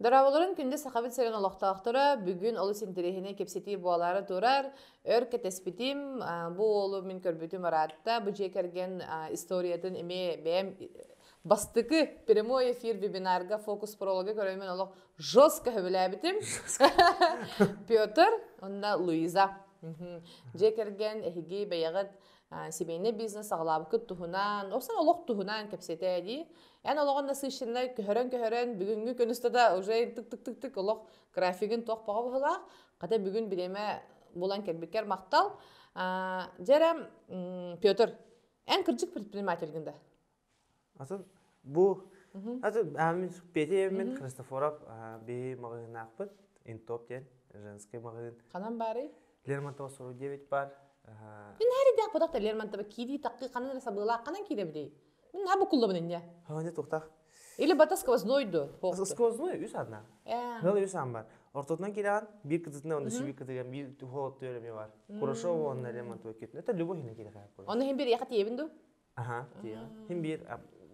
Darabaların günde sahabet seren olaqtaqtıra, bugün olu sintirihine kepseti boğaları durar. Örke tespitim, bu oğlu min körbütüm aratta, bu cekergen istoriyatın eme beğen bastıkı premo efir webinarga fokus prologa göreymen olaq joska höbülebitim. Piotr, onda Luisa. Cekergen ehigi beyagat Sibeyne biznes ağlabıkı tuhunan, olsan olaq tuhunan kepseti edi. Yani olağan da sıçrayla köhören bugünkü günüste de уже tık olaq grafikin toq bağa bağlaq. Qata bugün bileme bulan kerbiker maqtal. Jerem Piotr, en kırcık предпринимательгинде. Asıl bu asıl amin PTM Христофоров bir magazin akpıt intop diyen женский magazin. Kanan bari? Lermontov 49 var. Min her iddia padak da Lermontov kidi takki kanan sabıla kanan kidi bidi. Min ha bu kullanın ya. Ha ne toktak? Или батаска вознойду. Skoznoy üç adına. Böyle üç an var. Ortadan giren bir kızına onda şu bir kızına bir tuhaf diyorum var. Kuruşov onunla Lermontov kötü. Ne tabi bu yine gider. Onu hem bir yakat yebindu. Aha diyor. Hem bir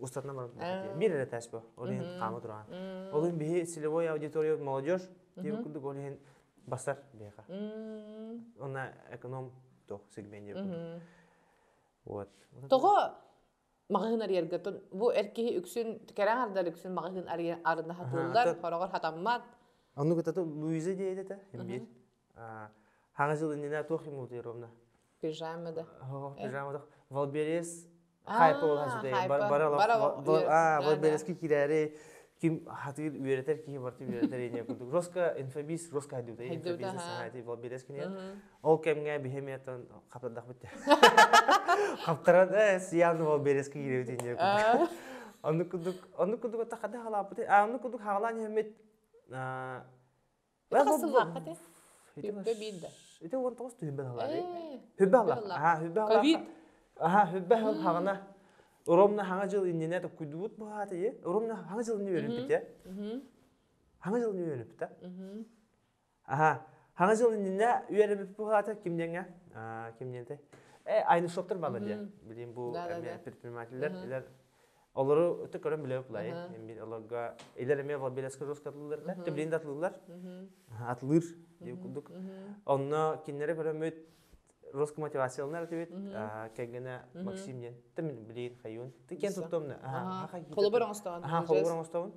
ustadına var. Bir yere taş bu. Onun kamu duran. Onun bir silvoy auditoriyo молодежь diye kurduk onun basar bir ka. Ona ekonom to segment yapıyor. Вот. Togo magazin arayargatın. Bu erkeği üksün tükeren arda üksün magazin arında hatırlar. Paragar hatammat. Onu kata Luisa diye de hem bir. Hangi ne tohim udiyorumna. Pijamada. Pijamada. Valberes hype olacak diye. Valberes ki kirare kim hatir üreter ki vartı üreter yine kurduk. Roska infobis Roska diyor. Infobis sanatı Valberes ki ne? O kemge behemiyatın kaptadak bitti. Kaptaran siyan Valberes ki giriyor diye kurduk. Onu kurduk ta kada hala bitti. Onu kurduk hala nimet. Nasıl vakti? Hübbe bildi. Itu on tost hübbe hala. Hübbe hala. Hübbe hala. Hübbe hala. Oromna hangi yıl indine de kuyduğut bu hadiye. Oromna hangi yıl indine öğrenip ya? Hangi yıl indine öğrenip de? Hangi yıl indine öğrenip bu hadiye kimden ya? Kimden de? Aynı şoktur bana diye. Bileyim bu предпринимательler. Onları öte gören bile yapılar. Yani onlarga ilerlemeye var biraz kırıs katılırlar da. Tebliğinde atılırlar. Atılır diye kurduk. Onunla kinlere göre müt Roska motivasyonlar evet. Kegene Maksim diyen. Temin bilin hayun. Tiken tuttum ne? Kolaboran ustavan. Kolaboran ustavan.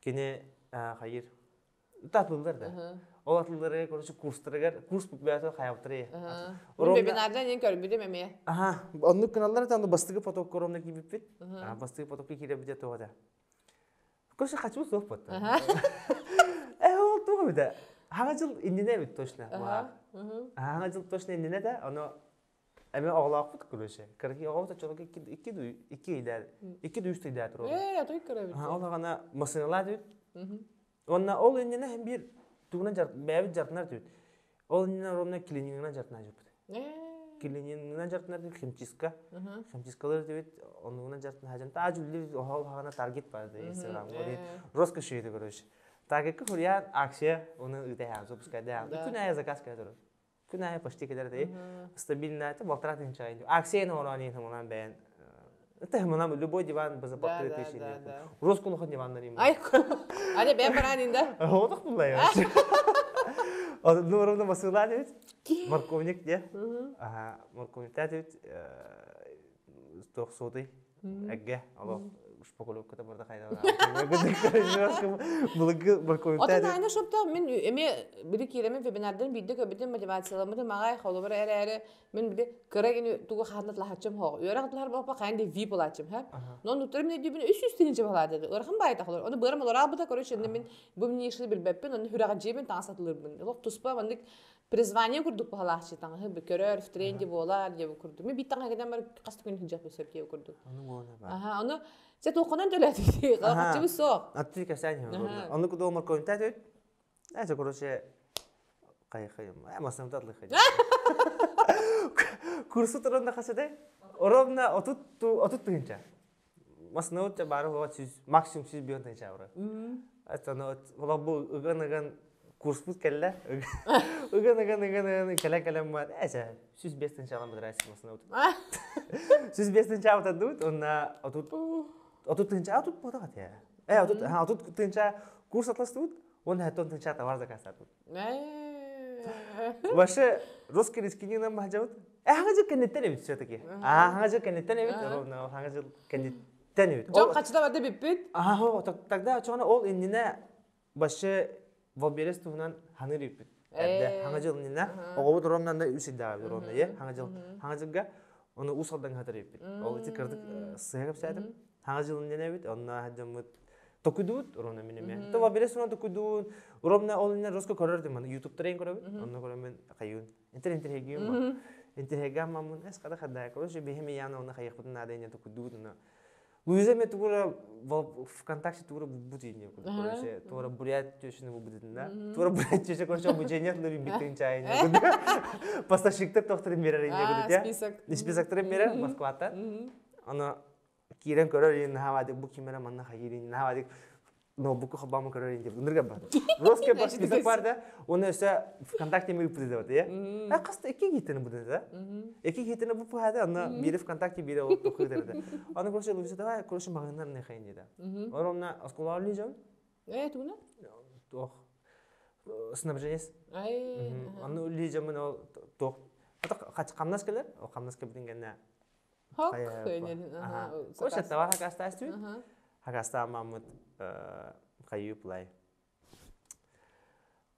Kene hayır. Tatlılar da. O atlılara karşı kurs bukbiyatı hayatları. Bu webinardan yeni görmedim emeye. Onun kanalları tam da bastığı fotoğraf korumda gibi bit. Bastığı fotoğrafı kirebilecek o da. Koşu kaçmış sohbet. Oldu bir de. Hangi yıl indine bit toşna. Hangi yıl toşna indine de onu eme ağlaq bit kuruşu. Kırık ağlaq da çok iki iler. İki düz iler durur. Ya toy görebilir. Ona masinalar diyor. Ona ol indine hem bir tuğuna beyaz jartlar diyor. Ol indine romna kliniğine jartlar diyor. Kliniğine jartlar diyor. Химчискалар diyor. Onun jartlar hajan tacülli hal hana target var diyor. Instagram. Roska şeydi kuruşu. Target ki huriyan aksiya onu ödeyem. Zobuska deyem. Künaya zakas kadar. Künaya pasti kadar diye. Stabilnati baltrak dinçayın. Aksiya ne oranı tamamen beğen. Itu mana любой диван bisa pakai di sini. Terus kalau kan divan dari mana? Ay, ada ben peranin da. Oh, tak mulai ya. Oh, nomornya masuklah itu. Markovnik dia. Markovnik tadi stok soti. Agak, Allah. Spokojno kita bertakayda. Otan aynı şopta men eme biri kiremen webinardan bildi köbeden motivasyonlarımı magay xolobara ere men bile kıragını tuğu xanatla haçım ho. Öğretler baba kendi VIP olacağım ha. Non tutarım ne diyor üstüne bala dedi. Örxan bayta xolor. Onu bırım olar bu da koru şimdi men bu men yeşil bilbeppen onu hüraga cebin tansatılır ben. Lok tuspa bandık призвание курдук балахчы таңы бекөрөр тренди болар деп курду. Мен бит таңга кеден бар касты күн хижап өсөп кеп курду. Аны се токонан төлөдү. Качыбы со. Атты касаң. Аны кудо мар контат өт. Ача короше кайхайым. Масам татлы хажа. Курсу турында касаде. Оромна отут тынча. Маснаут бары максимум 100 бион тынча бара. Астана вала бу ыган kurs put kelle. Ugan kelle var. Ece 105 çalan bir resim aslında otur. 105 çalan da dut. Ona otut tınca otut poda kat ya. Otut tınca курс атластыбыт, он хәттон тынча товар заказатыбыт. Э. Башы русский рискининен бахжабыт. Хаңа жыл кеннеттен эбит все-таки. Хаңа жыл кеннеттен эбит, ровно хаңа жыл кеннеттен эбит. Жок качта барды биппит. Тогда чоғана ол индине башы волберес туһунан ханыр эбит. Хаңа жыл индине оғобут ромнан да үсиддага бит ровно, хаңа жылга оны усалдан хатыр эбит. Ол ити кырдык сыгып сәдим. Хаңа жыл индине эбит, онна хаджамыт токудут ровно минеме. То волберес туһунан токудут, ровно ол индине роско көрөр дим, YouTube-тарен көрөбүт. Онна көрөмүн кайын. Интернет-хегиюм. Интернет мамун эскада хаддай короче бехеми яна оны хайыктын надайня токудут. Луиза ме тугура ВКонтакте тугура бутине короче, тугура бурят төшүнө бутидин да. Тугура бурят төшө короче обучение лури битин чайне. Поставщиктер тохтырын берер ине гуд. Списоктер берер Москвата. Ана кирен көрөр ин хавады бу кимера манна хайырин хавады ноутбук хабамы көрөр ин деп нырга бар. Роске бар список бар да. Оны өсө ВКонтакте ме бутиде вот я. Каста эки гитен бутиде да. Эки гитен бу хада ана бири ВКонтакте бири ол тохтырды да. Аны короче Луиза давай короче магындар не хайын да. Оромна аскула лижам. Туна? Тох. Снабжение. Аны лижам аны тох. Ата камнас келер? О камнас кебдингенне. Хок. Короче тава хагаста асту. Хагаста мамут кайы плай.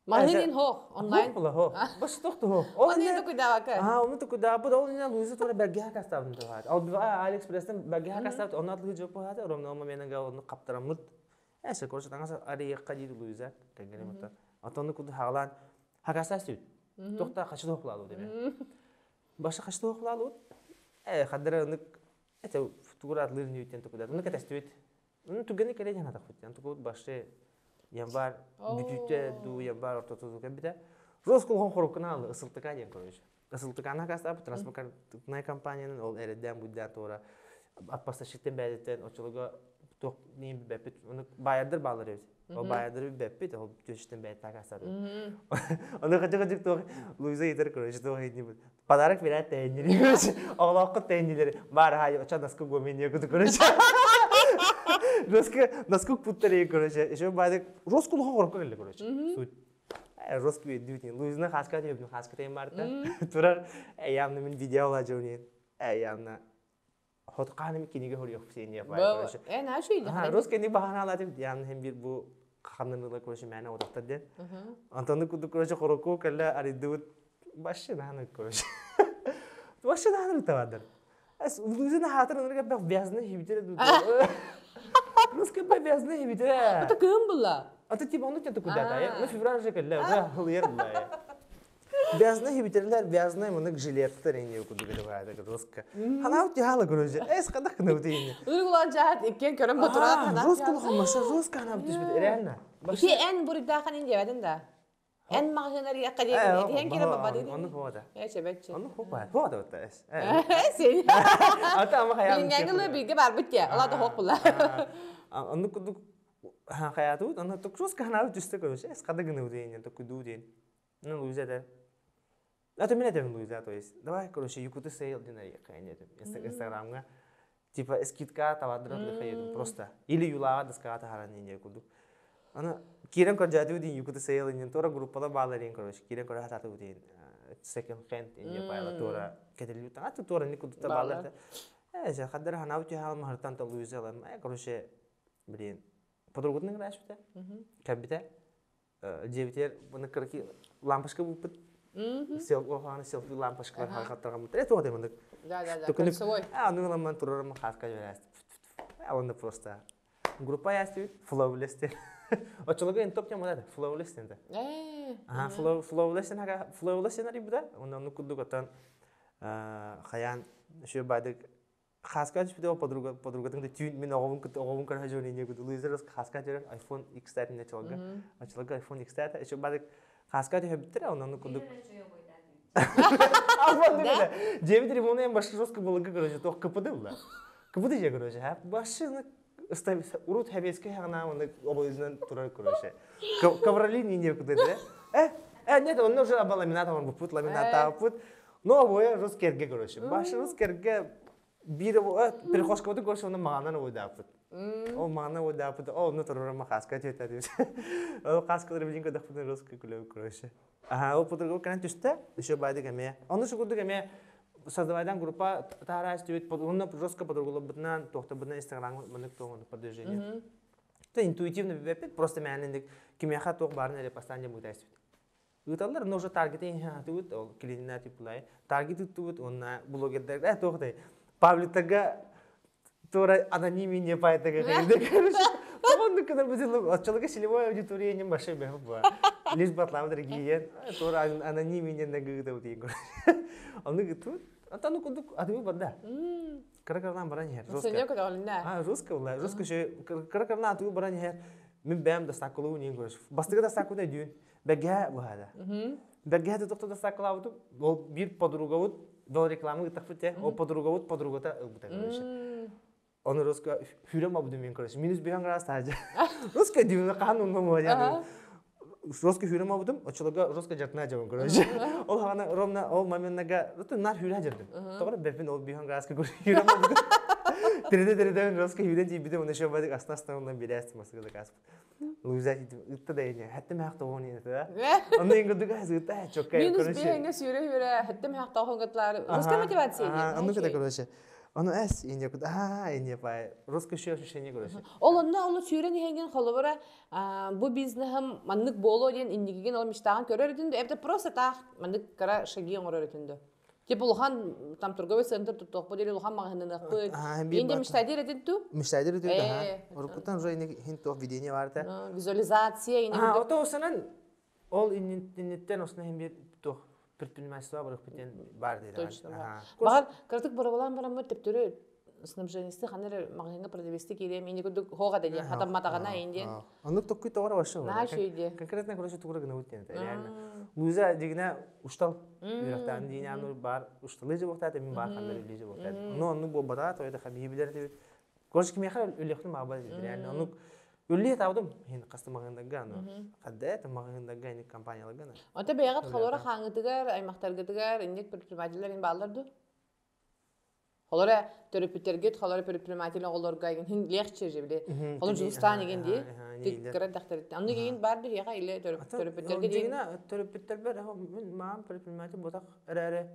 Магнин хох онлайн. Хох. Баш тохту хох. Оны да куйдава ка. Оны да куйдава. Бу да оны Луиза тора берге хагаста бунда бар. Ал Алиэкспрестен берге хагаста оны атлы жоп хата. Ромна менен га оны каптырамыт. Эше короче таңаса арыякка диди Луиза кангене мата. Атоны куду хагалан хагаста асту. Тохта качы хохлалу деме. Башы качы хохлалу. Хаддара нык эте фотографларын үтен тукуда. Ны катастыт. Ны туганы келеден атак футян. Тукуд башы ямбар бүтүтө ду ямбар ортотузу кебите. Росколгон хорукналы ысылтыка ден короче. Ысылтыкана каста бу транспортная компанияның ол эреден будда тора поставщиктен бәдеттен очолуга ток нем бепит. Аны баядыр балар эбит. Ол баядыр бепит, ол төштен бәйт такасады. Аны качык ток Луиза итер короче ток хейни бу. Подарок берет тенери короче. Оглакы тенилер бар хай оча наску гомене куду короче. Наску путтаре короче. Еще бадык роскул хорок келе короче. Суть. Роски дютин. Луизна хаска деп, хаска тем барта. Турар ямны мен видеолар жөнүн. Ямна хот каным киниге хорьёк сен япай короче. Наши да. Роски не баханалар деп, ямны hem bir bu kanınla короче мәне одакта ден. Антоны куду короче хороку келе аридут başına короче. Başına тавадыр. Ас Луизна хатырынырга бак вязны хибитере ду. Роски бак вязны хибитере. Это кым була? Ата типа onu тету куда-то, я. Ну февраль же келе, да, хылыр була. Вязны хибитерелер, вязны мынык жилеттер эне куду келе барды Роска. Ханау тяла короче. Эс кадак кынуты. Улгулан жаат экен көрөм батурат хана. Роска лохмаса, Роска ханау тишбит реально. Ки эн бурда ханин дебедин да. Эн магазиндар якка дебедин. Эн кире баба дедин. Onu hoda. Эчебетчи. Onu hoda. Hoda вот эс. Сен. Ата ама хаям. Бингеңле биге бар бит я. Алар да хок була. Onu kudu hayatı, onu Roska hanavu düştü короче. Es kada gını deyince, to kudu deyin. Ne Luisa da. Это меня там Луиза, то есть. Давай, короче, юкуты сейл динария, конечно, Инстаграмга. Типа скидка тавадрат лехаеду просто. Или юлава доската харанинья куду. Она кирен коржату дин юкуты сейл дин тора группада баларин, короче. Кирен коржату дин second hand инья пайла тора. Кетелю та, а тора никуду та балар. Же хаддер ханавти хал махартан та Луиза ла. Короче, блин. Подругутны грашута. Кабита. Девятер, бана карки лампочка бупит. Селфи лампочкалар халкаттарга мутре то демендик. Да. Кольцевой. Ну ламан турарым хаска жаст. Онда просто группа ястыт, flowless. Очолога эн топ тема да, flowless энде. Flowless нага flowless энари буда. Онда ну куду гатан хаян шу бадык хаска жипте подругатын да тюн мен огом кара жөнү не куду Луиза хаска жер iPhone X не чолга. Очолога iPhone X шу бадык хаска жепте онда ну куду Абонда. Девять ремонтен башы жостко болгы короче, тох капыды була. Капыды же короче, ha. Башыны ставить урут хабеске хана оны обоюзунан турар короче. Коврали не куда да? Нет, он уже ламинат он бупут, ламината бупут. Но обоя жосткерге короче. Башы жосткерге бир перехожка вот короче, он магандан ойда бупут. Ол мана о дапыт, ол ну торорама хаска тета дис. Ол хаскалар билин кодак путун роска кулев кроше. Ол подруга канан түстә, еще байды гәмә. Аны шугурды гәмә создавайдан группа тарас түйет, онна роска подруга бутнан тохта бутнан Instagram мынык тоңын продвижение. Это интуитивно бепет, просто мәнендик кимяха тох барны репостание мутайс. Уталар но уже таргетинг хатут, ол клинина типлай. Таргет тут онна блогерлер тохтай. Пабликтага тора анонимный не поэтого говорит. Он когда будет отчалка силевая аудитория не маши беба. Лишь батлам дорогие, тора анонимный не нагыда вот его. Он говорит, а то ну куда, а ты банда. Каракарна бараньер. Русская же каракарна ты бараньер. Мы бэм дастакулу не говоришь. Бастыга дастакуда дюн. Бега вахада. Бега это то дастакулау то. Ол бир подруга вот. До рекламы так фите. Ол подруга вот подруга-то говоришь. Он русская фильм обдумин короче. Минус беган раз таджа. Русская дюна канун мамоя. Русская фильм обдум. Очолога русская жартна жабын короче. Ол хана ромна ол моментнага то нар фильм жардым. Тогора бепин ол беган раз ка фильм обдум. Тереде русская фильм жибиде оны шобадык астастан бирәс масыгы да касып. Лузати итте да яне. Хәтта махта оны да. Аны ингдуга хәзгәтә чоккай короче. Минус беган сүрә хәтта махта хонгатлар. Русская мотивация. Аны када короче. Onu es ince kuda ince pay Ruska şu ощущение görüş. Onu süren hengen xolobara bu biznesem manlık bolo diyen indigigen olmuştağın körördündü. Evde prosta ta manlık kara şagiyen örördündü. Tip ulhan tam Turgovi center tutuq bu deli ulhan mağınına qıt. Indi müştahdir edildi. Müştahdir edildi ha. Orkutan rayne hint o videonya vardı. Vizualizatsiya yine. Ha o da olsanın ol internetten olsun hem bir tutuq. Предпринимательство барып кетен бар дейді. Точно. Бағар кыртык барабалан барамы тептөрү снабженисти ханер магазинга продавести кире мени күдүк хога деди хатам матагана инде. Аны токкуй товар башы. На шүйде. Конкретно короче тугра гына үттен. Реально. Луза дигне уштал. Бирактан дине аны бар ушталы же боктады мен бар хандар илеже боктады. Но аны бо бара тойда хабибилер деп. Короче киме хал үлехтин мабал dedi. Реально аны Өлле тавдым, енді қасты мағындага, қадда әті мағындага енді компанияларға. Онта бәйғат қалора қаңытығар, аймақтарғытығар, индек предпринимателер ен балдырды? Қалора төріпітергет, қалора предпринимателер оларға еген легче жебіле. Қалын жылыстан еген де, теккірі дақтарықты. Анды кейін барды еға иле төріпіттерге дейін? Төріпіттер бар, маған предприниматель ботақ әрі-әрі.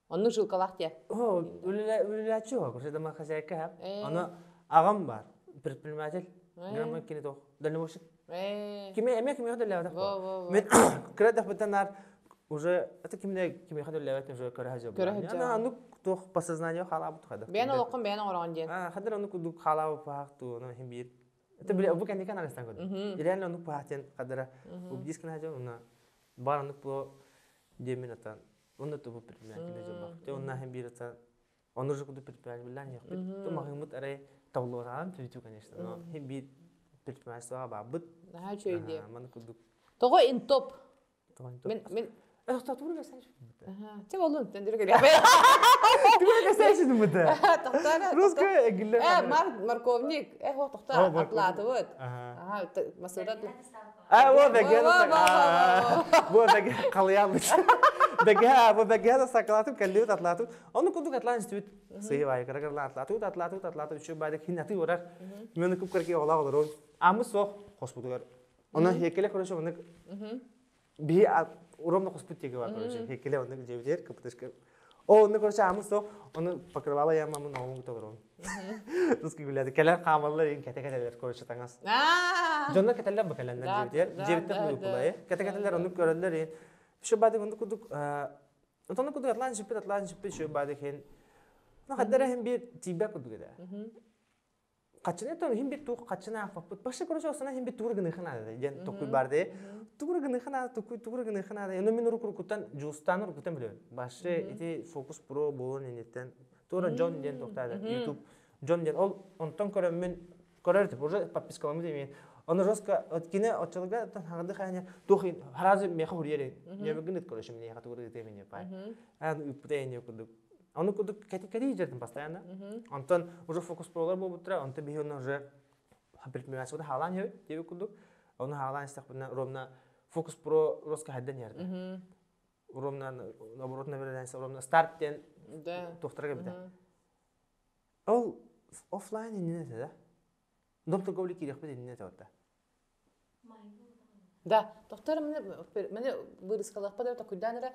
Оның жылқалақ де? Өлеләтші о, көрседі ма хозяйка. Оны ағам бар, предприниматель. Грамма кине то дальнобойщик. Киме ходил левать. Мен когда потом уже это киме ходил левать уже корахажа. Она ну то по сознанию халаб то хода. Бен олоком бен оранжен. Ходил он ку халаб пах то на химбир. Это бля вы kan kan арестан код. Реально он пахтен ходила. Убдис kan хажа он бар он по 10 минута. Он то предприниматель жаба. Те он на химбир это он уже куда предприниматель билан яхпит. То магмут аре Тавлоран түйту, конечно, но химбит предпринимательство бабыт. Да, чөйде. Маны кудук. Того ин топ. Мен Татур гасанч. Те болдун, тендер керек. Тур гасанч думда. Тоқтар. Руска гилле. Марковник. Хо тоқтар аплаты вот. Масырат. Вот бегена. Вот беге қалыямыз. Беге саклатып калдыт атлатып. Оны кудук атлан стүт. Сыйвай каракарла атлатып şu бадек хинаты орар. Мен күп керке ола олар. Амыс соқ хоспутугар. Оны хекеле короче оны би уромда хоспутеге бар короче. Хекеле оны жебдер кыптышкы. Оны короче амыс соқ оны покрывала я маму новому тогрон. Руски гуляды. Келер камаллар ин кете-кетелер короче таңас. Жонда кетелер бакаландар жебдер. Жебдер булай. Кете-кетелер оны көрөлөр. Şu bade onu kuduk. Onu kuduk Atlantik şu bade hen. Ne kadar hem bir tibe kuduk eder. Kaçına to hem bir tu kaçına afak. Başka konuşuyor sana hem bir tur gını khana da. Yani tokuy barde. Tur gını khana tur gını khana da. Yani min rukutan justan rukutan biliyor. Başka iti Focus Pro bolun inetten. Tora John den toktada. YouTube John den ol ondan sonra min korerdi. Burada papiskalımı demeyin. Onu roska kine açılga hangda khanya toxin harazi mexa huriyere ne begnit korashim ne xatu gurdi temine pay an uptene kuduk onu kuduk kati jerdim постоянно антон уже фокус пролар бо бутра анта бихона уже предпринимательство халан yo debi kuduk onu halan istaqbina romna фокус про roska haddan yerdi romna наоборот наверное romna startten toxtaraga bita ол офлайн не да Доктор Говли кирек бит инне тата. Да, доктор мене вырыскалык бада куйданра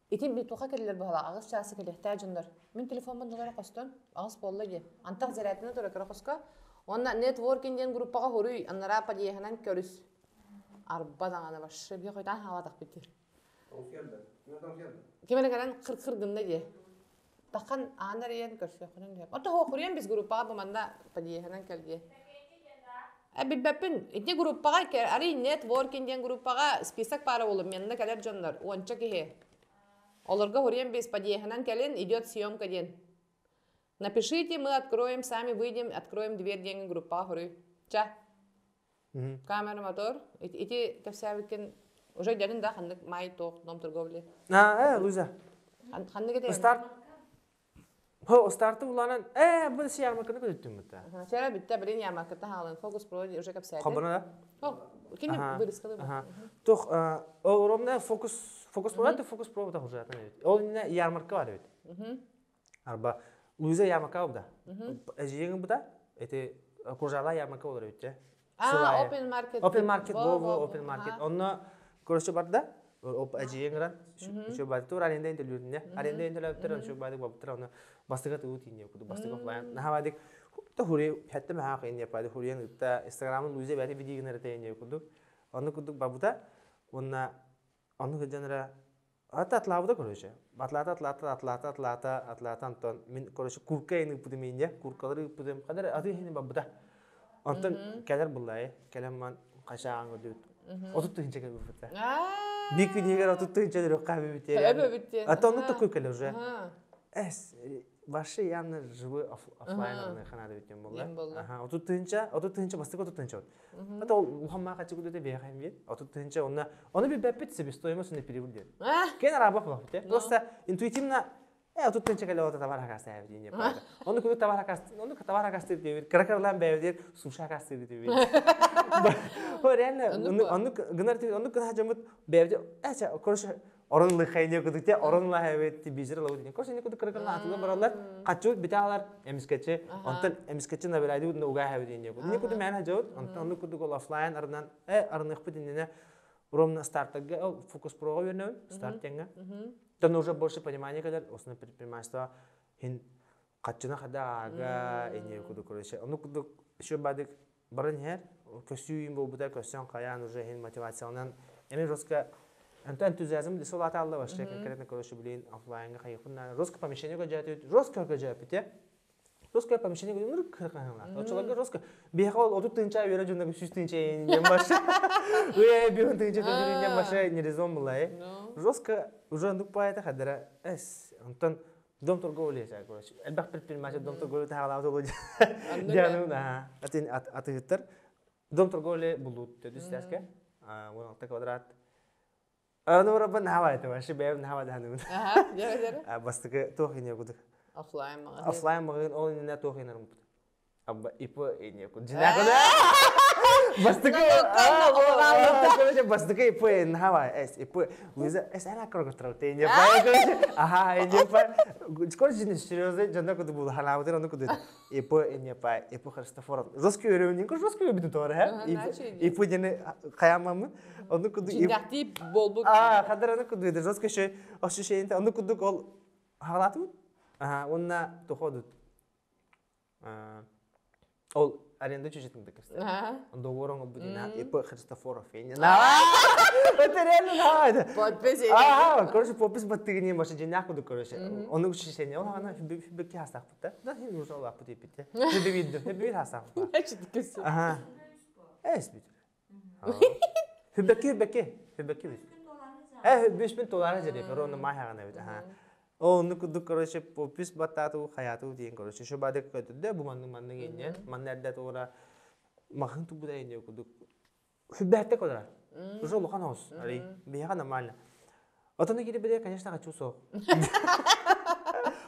итин бит тока келер бала агыс часы келехтә жондар. Мен телефондан доллар костон, агыс болла ди. Антак зиратына тора кроска. Онна нетворкингден группага хоруй, аннара падиехнан көрүс. Арба даңаны башы бия койдан хавадак битер. Кемене канан кыр гында ди. Такан анар ен көрсө көнөн ди. Ата хо хорuyан биз группага баманда падиехнан келди. Биппин, итне группага кер, ари нетворкингден группага список пара болуп, менде келер жондар. Онча кихе. Оларга хорuyан биз падиехнан келен, идет съемка ден. Напишите, мы откроем, сами выйдем, откроем дверь деньги группа хорui. Ча. Камера, мотор. Ити кевсявикен уже дерин да ханнык май ток ном торговли. Луиза. Ханнык эте. Старт. Ho startı ulanın. Bu şey yarmarkını götürdüm mütte. Şera bitti birin yarmarkıda halın. Focus Pro уже кевсявикен. Kabına da. Kim biriskalı bu? Toch oromda Focus Pro da Focus Pro da hocam. O yine yarmarka var evet. Arba Luiza yarmarka bu da. Ejiyin bu da. Ete Kojala yarmarka olur evet. Open market. Open market bu open market. Onunla kuruşu var da. Ejiyin gran. Şu bazı tur arenda interlüyor ne? Arenda interlüyor şu bazı babıtır onu. Bastığa tuğut iniyor kudu bastığa falan. Nah vadik. Da huri hatta mahak iniyor payda huriyan da Instagram'ın Luiza bari video generate iniyor kudu. Onu kudu babuta. Onu genera atlatıda kuruşu. Atlata Anton min kuruşu kurka ini pudu minye kurkaları pudu kadar adı hini babuta. Anton keler bullay kelemman kaşağın ödüt. Oturttu hince gel babuta. Bir gün yeger oturttu hince de kahve bitiyor. Evet bitti. Ata onu da kurkalar уже. Başı yanlar живой offline kanada bitiyor bullay. Oturttu bastık oturttu. Ata Muhammed kaçı kudu da beyhayım bir. Oturttu onu bir bepet себестоимость не переводит. Кен арабах бахте. Просто интуитивно oturttu kale oturttu tavara kastı ev diye yapar. Onu kudu tavara kastı diyor. Karakarlan bir diyor. Suşa kastı diyor. Onu gınar diyor. Onu kadar camut bir diyor. Konuş oranlı kaynağı kudu diye oranlı evet bizler lavu diyor. Konuş ne kudu karakarlan atıyor baralar. Kaçıyor bitalar emisketçi. Ondan emisketçi ne böyle diyor. Uga ev diyor. Ne kudu men hacıyor. Onu kudu gol offline aradan arınık bir dinle. Ровно стартага Focus Pro вернем, стартинга. Там уже больше понимания, когда основное предпринимательство хин качана хада ага ине куду короче. Он куду еще бадик баранхер, костюм бобуда костюм каян уже хин мотивационный. Эми жестко энтузиазм десолата алла башка конкретно короче блин офлайнга хайхунна. Жестко помещение гажатый, жестко гажапите. Русское помещение говорю, ну человек русское. Бегал, вот тут тынча, верю, что на всю тынча не маша. Ой, бегал тынча, тут не маша, не резон была. Русское уже ну по это хадера. Антон дом торговли, я говорю. Эльбах предприниматель дом торговли, та халал то луди. Диану, да. Аты хитер. Дом торговли булут, то есть яске. Вот так квадрат. Ну рабан хава это, вообще бев хава дану. Ага, дера. Бас так то хине гуд. Offline magazin o ne to hinar mut. Abba ipo ini aku jina ko da. Bastıkı. Bastıkı ipo en hava ipo. Luiza ana karo traute ini pa. Aha ini pa. Skor jini seriously janda ko bu hala uter onu ko de. Ipo ini pa ipo Christopher. Roski öğrenin ko roski öbidi doğru ha. Ipo jene kayamam onu ko de. Jindati bolbuk. Kadar onu ko de. Roski şey o şeyinde onu ko de ol halatı. Onunla toxodut. Ol arenda çeşitinde kırstı. Onda voron obudina ipo Christoforov yani. Это реально надо. Подпись. Короче, подпись баттыгыне машы жинак буду короче. Onu şişeni o hana bir hastaq butta. Da hem уже Allah bu tipte. Bir hastaq. Ne çıktı? Aha. Bit. Hübeki. $5000 jere ron ma hagana bit. Onu kudu koroshe popis batatu hayatu diyen koroshe şu badek kötü de bu mandı genya manlarda tora mahın tu buda iniyor kudu hübbette kadar şu lokan olsun ari bir yana mal atını gidip bir de конечно хочу со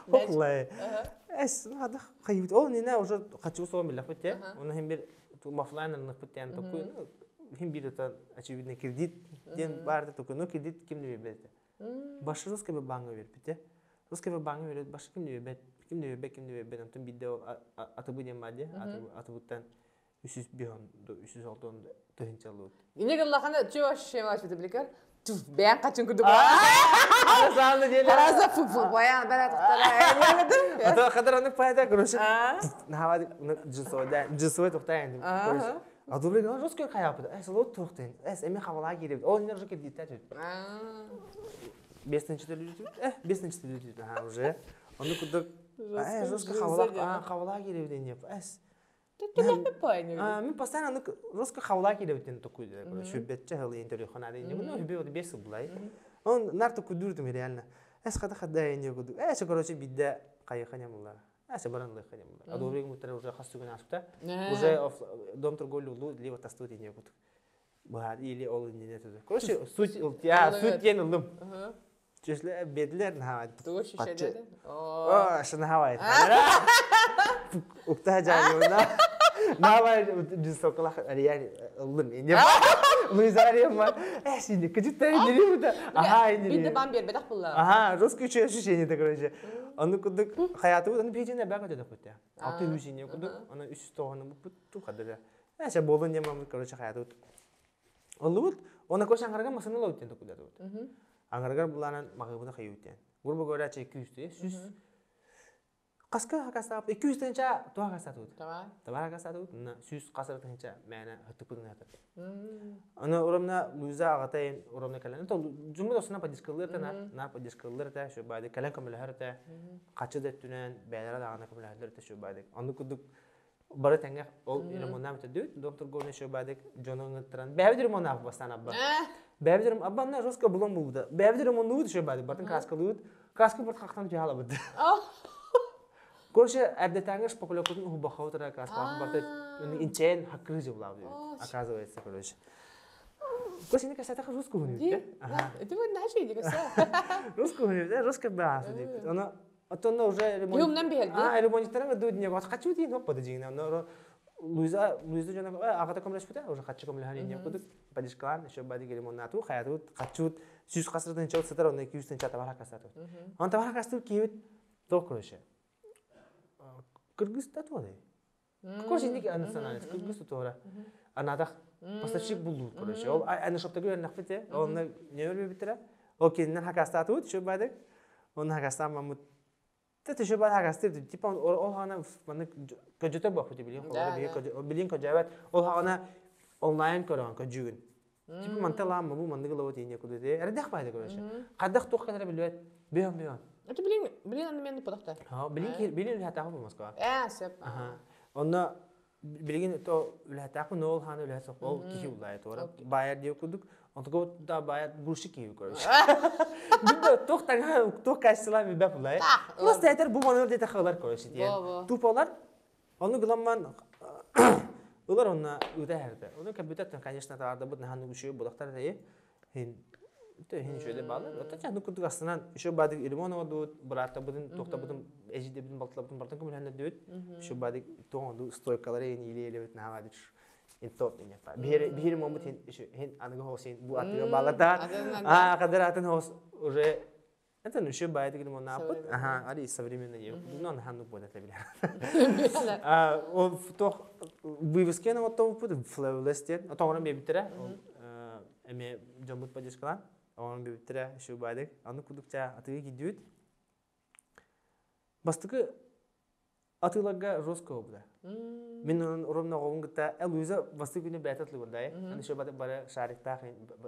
Vallahi hadi kayıt o ne уже хочу со millet bitti onu hem bir tu maflan nıkıt yani tu hem bir de açıbine kredit diyen vardı tu konu kredit kim diyor bizde başarısız gibi banka ver bitti Русского банка верит, башким диyor bet, kim diyor bet, Antun video atıbı diyen madde, atıbıttan 306 тыгынчалуу. Имне гыллахана чё шемаш битебликер? Туф, бян качын күдү. Арасанды деле. Араса фу баян баратыктара. Ата кадаранык пайда көрөшү. Нахавады жусой токтайын. Адулыг жоско каяпты. Лот токтайын. Эми хавала кирип. Ол не жоке диттат. 5-нче төлөдү. 5-нче төлөдү. Уже. Аны кудук. Жоско хавала кирип деп. Ты понял. Мен постоянно жоско хавала кирип деп токуйду. Шүбетче хыл интервью ханада ине. Ну беуди бес булай. Он нарты кудурдум реально. Хада ине куду. Короче бидде кайыканя булар. Баранлык ходим. А до времени мы уже хастуган аспта. Уже дом торговли либо тастует не куд. Бахар или ол не это. Короче, суть ен лым. Чесле бедлер на. Ты шишеде? Шна хавает. Укта жайына. Навай жисокла реально лым. Не мы зарема. Сине кыжыттай деревда. Бинде бамбер бедак булла. Русский ощущение так короче. Аны кудук хаятыбыз аны пейжине бага жада көтө. Алты үсине кудук аны 300 бутту кадыра. Болон жамам короче хаятыбыз. Олут она кош аңарга масына лоуттен токудады. Аңарга буланан магыбына хайуттен. Гурба горача 200 Каска хакастап 200-нча туага сатууд. Табара сатууд. На 100 касыртынча мәне хатыпын хатыр. Аны урамна Луиза агатайын урамна калан. То жумда осына подискаллар на подискаллар та шу бады калан камлахар та качы деттүнен бәйләр дагына камлахар та шу бады. Аны кудук бары тәңгә ол ремонтнам тәдү доктор гоне шу бады жоныңны тран. Бәбидер монав бастан абба. Бәбидер аббанна жоска булон булды. Бәбидер монну шу бады. Бартын краскалууд. Краска бат хактан жала бады. Короче, әдетәңгә спекуляцияларын у бахаутара краска барды. Инчен хакры жулады. Оказывается, короче. Короче, мне кажется, это русскую университет. Это вот наши идеи, Русскую университет, русская база. Она, она уже ремонт. Юмнан бельги. Ремонтируем до дня. Вот хочу идти, но подожди, но Луиза жена, агата комлеш пута, уже хочу комлехали не буду. Подишкан, еще бади ремонту, хаяту, хочу, сюз кастратын чел сетер, он не кюстен чата вара кастрат. Он тавара кастрат киют, то короче. Кыргызстан тоже. Короче, не национальность, Кыргызстан тоже. Анадах поставщик булду, короче. Ол аны шоптагы нахфете, он не өрбе битера. Окей, на хакастатут, что бадек. Он хакастам мамут. Ты что бадек хакастыр, типа ол хана маны көжөтө бахыты билин, билин көжөбөт. Ол хана онлайн көргөн көжүгүн. Типа мантала мабу мандыгы ловот ине кудуде. Эрдах байды, короче. Кадах тох кадара билбет. Беон. Это блин, аны менде подакта. Билин хатагы Москва. Сеп. Онна билген то үләтәк нол ханы үләтсә ол кихи улай тора байар дип кудук онтго да байар бурши киви короче бинде токтан ток кайсыла ми бап улай просто этер бу монор дете халар короче диен туполар оны гламман улар онна үдәрде оны компьютерден конечно таарда бу ханы гүшө булактар дей хин Хин şöyle bağlı. Otaça nukuduk aslında şu badık limon oldu, bıraktı budun, tokta budun, ejide budun, balıkla budun, bardan kumul hende düğüt. Şu badık toğundu, stoykaları en iyiliyle evet navadır. Intop ne yapar. Bir moment hin anıgı hosin bu atıyor bağlata. Kadar atın hos уже это şu badık limon ne yapıp? Ali современный ев. Bundan hangi bu da tabii. O toh вывеске на вот то пуд флэвлестен. O toğunun bir bitire. Eme jambut pajis kalan. Onun bir bitire şu badık. Anı kudukça atığı gidiyor. Bastıkı atılagga rosko oldu. Ben onun orumna oğlum gitti. Luisa bastık günü betatlı burada. Hani şu badık bara şarikta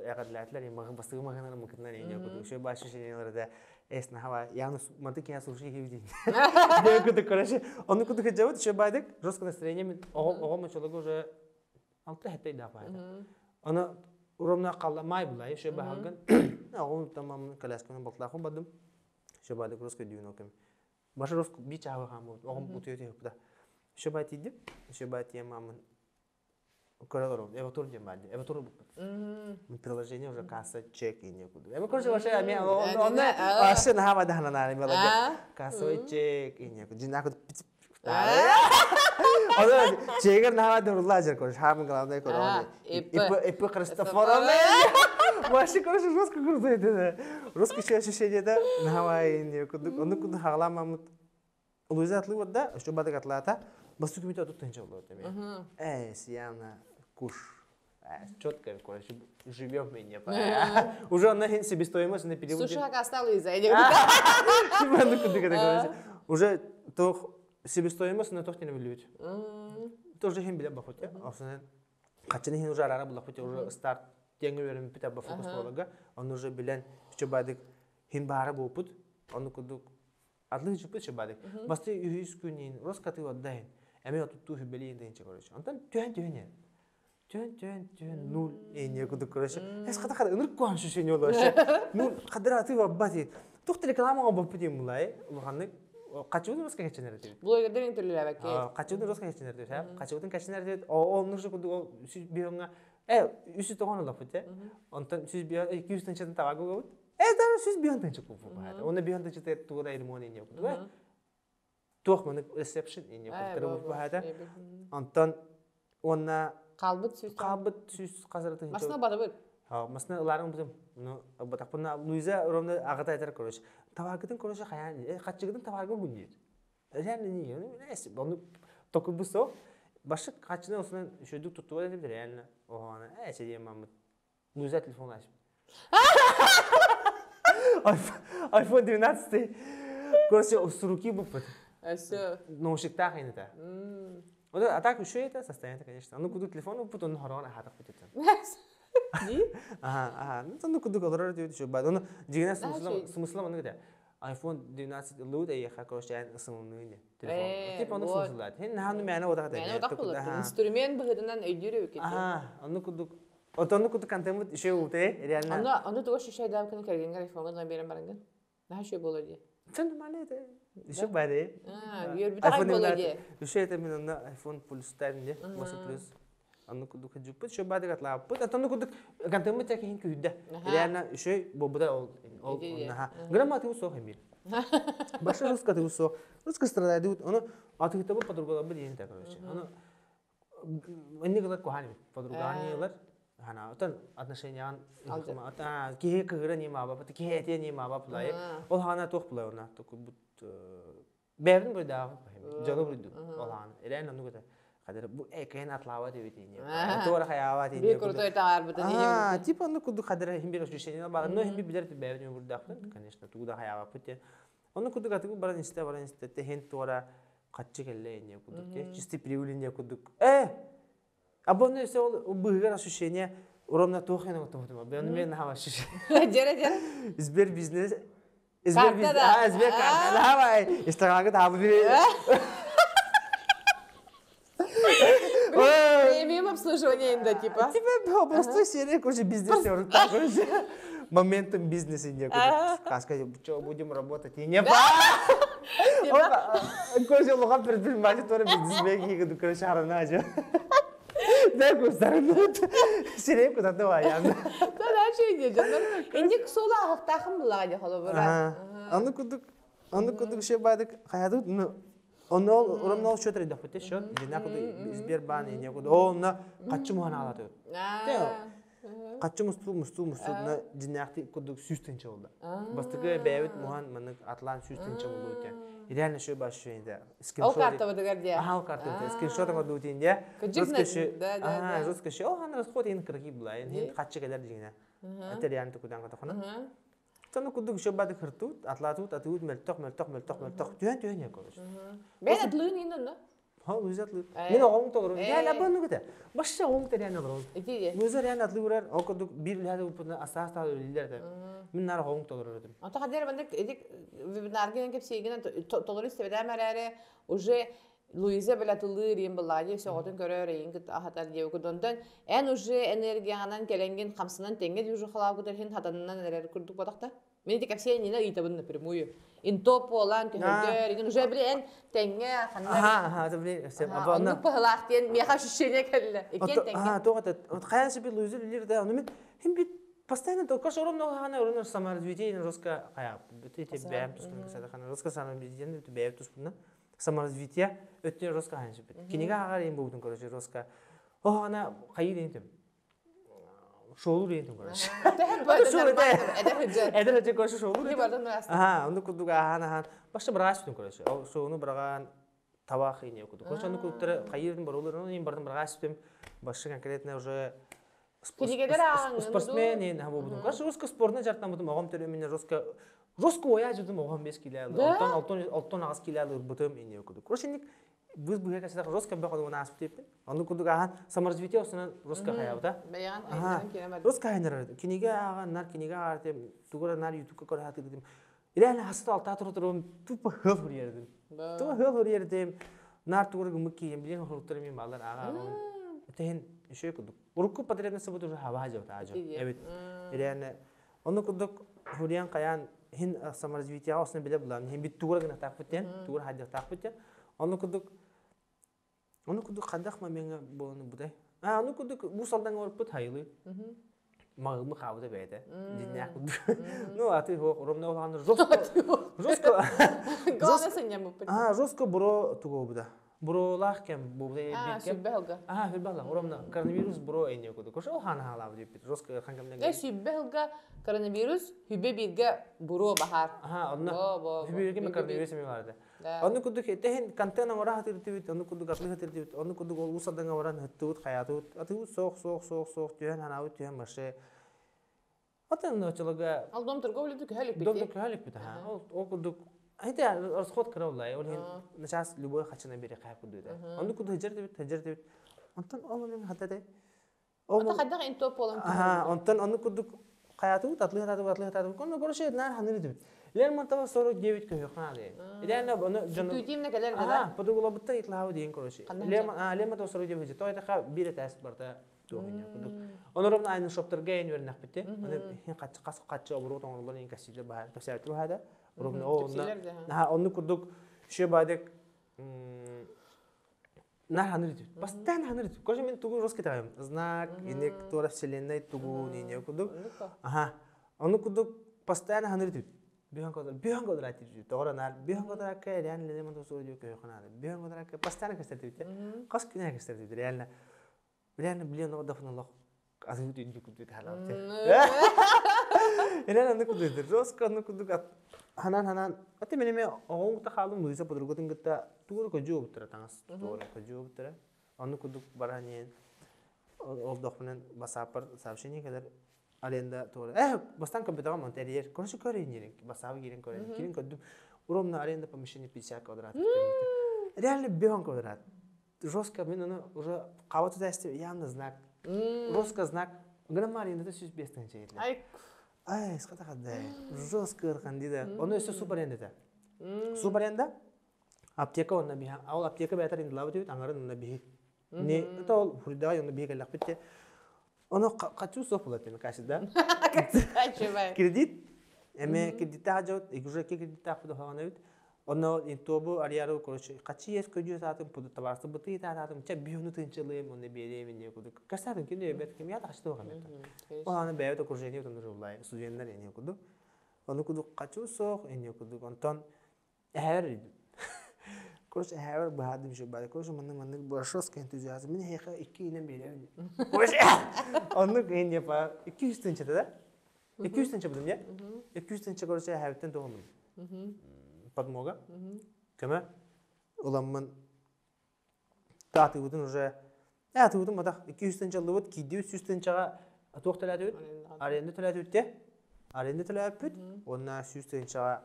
yakadlatlar. Yani bastıkı makinanın mıkınlar yani kuduk. Şu başı şeylerde esna hava. Yalnız mantık ya sushi gibi. Diye kuduk karşı. Onu kuduk cevap şu badık rosko настроение. Oğlum çoluğu уже altı hette daha fazla. Ona Uramna qalla may bulay şu bahagan ağım tamam kalaskını batlaqım badım şu badık rosko düğün okum başa rosko bir çağı ham ağım utuyor yapıda şu bayt idip şu bayt yemamın korador evator demadi evator bu приложение уже касса чек и не буду я короче вообще я он вообще на хава да на мелодия кассовый чек и не буду жинак Onu çeker nava durulacar koş hamın kalamda koş. İpi Kristofor'un. Başı koş Rusko kurdu. Rusko şey de nava iniyor kuduk. Onu kudu hağlamamut. Luizatlı vodda şu badık atlata. Басты күмейте отут тынча болады деме. Сияна куш. Четко, короче, живем мы не по. Уже она себестоимость на переводе. Слушай, как осталось, уже то себестоимость на то, что не влюбить. Тоже хим билет бахотя. Осана качаны хин уже арара булахотя уже старт теңге берем пита бафокус болага. Он уже билен чобадык хин бара бопут. Он кудук атлы чупы чобадык. Басты үйүс күнин роскаты ваддайн. Эме отутту хибелин дейинче короче. Антан төн нул эне кудук короче. Эс ката ыныр куан шушене олоше. Нул кадыраты ваббати. Тухты рекламага боппити мулай. Улханны качудын роска кеченер дейт. Блогердерин түрлүлөр баки. Качудын роска кеченер дейт. Качудын кеченер дейт. Онур шу кудук сүз биронга үсү тогон лапыте. Онтан сүз бир 200 тынчадан табагы гот. Дар сүз бир тынча куфу баат. Оны бир тынча тет тугда ирмон эне кудук. Тохманы ресепшн эне кудук баат. Онтан онна Қалбыт сүз казыр тынча. Масына бады бир. Масына ыларын бутум. Ну батакпына Луиза ромда агата айтар короче. Табагытын короче каян, качыгытын табагы бүндейт. Реально не, эс, оны току бусо. Башы качына осынан шөдүк тутту деп реально. Оғана, эсе мамыт. Луиза телефон ачып. iPhone 12. Короче, с руки бупат. Эсе. Ноушикта хайната. Вот а так еще это состояние, конечно. Ну куда телефон бупут, он хорона хатак бутет. Ну куда колорар диyor şu bad. Onu cigine smıslam onu gider. iPhone 12 load ya korşan ısınını ne. Telefon. Tip onu smıslat. Hen hanım yani o da kadar. Yani o da kullanır. Instrument bıhıdından ödürüyor ki. Onu kudu kantemut şey oldu. Yani. Onu da o şey daha kan kergen iPhone'dan benim barangın. Daha şey bolo diye. Sen mana de. Şu bari. Bir daha bolo diye. Şey de benim iPhone Plus'tan diye. Masa Plus. Annu kuduk juput şu badı katla put atannu kuduk kantemut çekin hin kühde. Yani şey bu da ol naha. Grammatı so hemir. Başka Rus katı so. Rus kastradaydı onu atı kitabı padurga bir yeni tekrar. Onu enni kadar kohani padurganiyalar. Hana atan отношениян ата кие кыгыра не маба пати кие эте не маба плай. Ол хана тох плай она току бут бевин бир да. Жагы бир ол хана. Эрен ану ката. Кадер bu eken atlava diyor. Doğru hayava diyor. Bir kurtoy tağar bıdı diye. Tip onu kudu kadar hem bir şey var. No hem bir bilir de bevin burada. Конечно, tuğda hayava pıtı. Onu kudu katı bu baran işte te hen tora kaççı kelle ne kudu diye. Чисти привилин ne kudu. Абонно ise o bıhgar ощущение уровня тохена готовым. Ben мен hava şiş. Jere. İzber biznes. İzber biznes. İzber kartda hava. İstirahat hava bir. Премиум обслуживание да типа. Типа просто серия короче бизнес так короче. Моментом бизнеса не каска что будем работать и не па. Короче лоха предприниматель тоже бизнесмен киги короче харана же. Да кустарнут. Серия куда-то ваян. Да да şey diyeceğim. İndik sola haftakım buladı hala böyle. Onu kuduk şey badık hayatı onu oramda şu tür dafete şu dinakıdı Sberbank ne kudu ona kaçı muhana aladı. Kaçı mustu na dinakti kuduk süstençe oldu. Bastıkı beyvet muhan manık atlan süstençe oldu diye. İdealne şu başlayınca O kartı vardı diye. O kartı vardı. Screenshot oldu diye. Ruska şu o hanı raskhot in kırgı bulayın. Hin kaçı kadar diyene. Ateriyan tukudan katafana. Tanı kuduk şu badı kırtut, atlatut, meltok. Tüyen ya konuş. Ben atlığın inin ne? Ha, uzatlı. Yine oğum tolur. Ya laban ne kadar? Başka oğum teriyan olur. Uzar yani atlı vurar. O kuduk bir lihada upuna asas tadı lider de. Minnar oğum tolur dedim. Anta kadar ben de edik vebinargen kep şeygine tolur istemeden merare уже Luisa belatılır yim buladı soğudun görüyor git ahatar diye okudundan en уже energiyanan kelengin kamsından tenge diyor xalağı kadar hin hatanından neler kurduk badakta. Meni de kapsiye nina itabın напрямую. In top olan tühürdür. İgin уже bir en tenge kanlar. Tabii. Onu pahalak diyen miyaha şişene kelle. İken tenge. Doğru. Kayası bir Luisa lider de onu hem bir постоянно только что ровно хана ровно саморазвитие руска хая. Эти бэм тускун касада хана руска саморазвитие это бэм тускун саморазвитие өтте руска ханжы бит. Кинега агар эм болдун короче руска. О хана кайы дентим. Шоулу дентим короче. Эдер эдер короче шоулу. Не бардым раст. Онду кудуга хана хан. Башта браш дентим короче. О шоуну браган табақ ине окуду. Короче, аны куттары кайырдын барулар, аны бардым барга аспем, башы конкретно уже спортсмен ен ха болдум. Короче, русский спортна жартан будум, огам төрө менен жестко оя жудум, огам 5 кило. Алтон агас кило бутум ине окуду. Короче, ник біз бұға кәсідағы жестко бақыды оны асып деппен. Аны күндік аған саморазвитие осынан жестко қаяу да. Баян айнырын керемеді. Жестко айнырын. Кенеге аған, нар кенеге ағартем, туғыра нар ютубқа көрі хаты дедім. Ирәні асыты алта тұрып тупа хыл хыр ердім. Тупа хыл хыр ердім. Нар туғыра күмік кейем, білен хылықтыры мен балар ағам. Этен еще күндік. Ұрыққы патриотнасы бұд уже хава жауды ажу. Evet. Ирәні. Оны күндік хұриян қаян хин саморазвитие осыны біле бұлам. Хин бит туғыра гына тақ біттен, туғыра хадиқ тақ біттен. Оны күндік қандақ ма менге болыны бұдай. Оны күндік бұл салдан орып бұд хайылы. Мағылмы қабыда бәйді. Динне күндік. Ну, аты ұрымна олағанды жестко бұро тұғы бұда. Бұролақ кәм бұдай бекем. Сүббәлға. Сүббәлға. Ұрымна коронавирус бұро әйне күді. Көші ол ханы халабы деп бет. Жестко қанкамнен кәм. Сүббәлға коронавирус хүбе бірге бұро бағар. Хүбе бірге коронавирус еме барды. Onu kuduk eten kantena wara hatirtivit onu kuduk atli hatirtivit onu kuduk ol usadanga waran hattut khayatut atu sok tühen hanavut tühen mashe atan no chalaga aldom торговля дuk halip bit dom halip bit ha o kuduk hayta raskhot kara wallahi ol hin nasas luboy khachna beri khay kuduk onu kuduk hajartivit antan olun hatate ata khadda into polan antan onu kuduk khayatut atli hatatut kono goroshe nar hanirtivit Лен мантава 49 кö ханады. Идеально bunu Түйдимне келер да. Подугула бутта итлау дейин короче. Лен мантава 49 той така бире тест барда тоғыны кудук. Оноровна айны шоптарга енвернак битте. Аны хин качы обру тоңорлар ин касиде бар. Төсәтү хада. Оровна оны кудук ше бадек на ханырды. Постоянно ханырды. Короче мен тугу роскетаем. Знак инек тора вселенной тугу не кудук. Оны кудук постоянно ханырды. Bihan kodra ati tora nar bihan kodra ke real le man to sojo ke khana bihan kodra ke pastana ke stati qas kina ke stati real bilion no dafna Allah azu ti jukut hala ina na kudu ros ka no kudu hanan ati meneme ong ta khalum mudisa podrugo tingta tur ko job tra tangas tora ko job tra anu kudu baranye ol dafnan basapar savshini kadar Alenda tora. Bastan компьютер монтерьер. Короче, коренерин. Басавы гирин коренер. Кирин коддум. Уромна аренда помещение 50 квадрат. Реально бегон квадрат. Жестко, мен уже кого-то дасти явно знак. Жестко знак. Грамма аренда сөз бестен чейді. Ай, ската хаддай. Жестко кандида. Оны өсі супер аренда. Супер аренда. Аптека онна бихан. Ал аптека бәтер инді лабы дейбет, аңарын онна бихит. Не, это ол хуридага онна бихик әллақ бітте. Onu kaçu sohbet ettim karşıda. Kredit, kredit harcayıp, ikişer kredit yapıp falan evet. Onu intobu arayarı koşu. Kaçı yes kötü zaten pudu tavarsı bıtı zaten. Çe bir onu tınçılıyım onu bir yere ne kudu. Kaçtım ki ne bet kim ya taştı o kamet. O hani beyde koşu ediyor onu rullay. Sujenler eniyor kudu. Onu kudu kaçu soh eniyor kudu. Ondan her Koşu her bahadım şu bari koşu mandık başos ki entüziyazm meni heka 2 ile beri. Koşu onu keyin yapar 200 tınçı da 200 tınçı buldum ya 200 tınçı koşu herten doğum. Подмога. Кеме уламман тааты будун уже тааты будун мада 200 тынчы лыбыт киди 300 тынчыга токтолат өт аренда төлөт өтте аренда төлөт бүт онна 300 тынчыга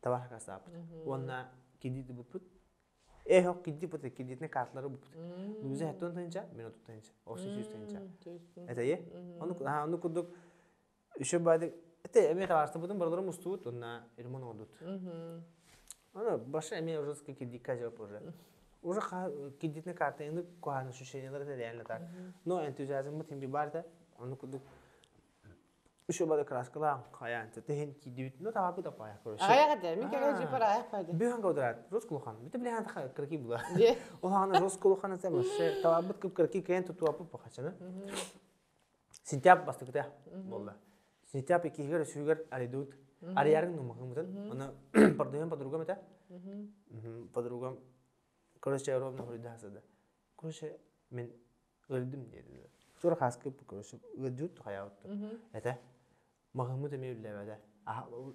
табарка сап онна киди бүт хок киди бүт кидитне картлары бүт үзе хаттон тынча мен отут тынча 300 тынча это е onu кудук еще бады это эме таварсы будун барларым устут онна ирмон одут Она большая имея уже какие дикаджи уже кидитне карты инды куан ощущениялар это реально так но энтузиазм мы тем бибарда он куду еще бада краскала каян тehen кидит но тавапы да пая короче аяга да мен келе жипар аяк пайда бюхан годрат роскулхан бите блехан та краки була олхана роскулхан та маше тавабыт кып краки кен тутуапы пахачана сентябрь бастыкта болла сентябрь кигер сүгер алидут Арьярин numağımdan ona pardon подруга meta подругам короче ровно hurida hasada короче men öldüm dedi sonra haskıp короче öldü hayatı это мағымы да мевлевада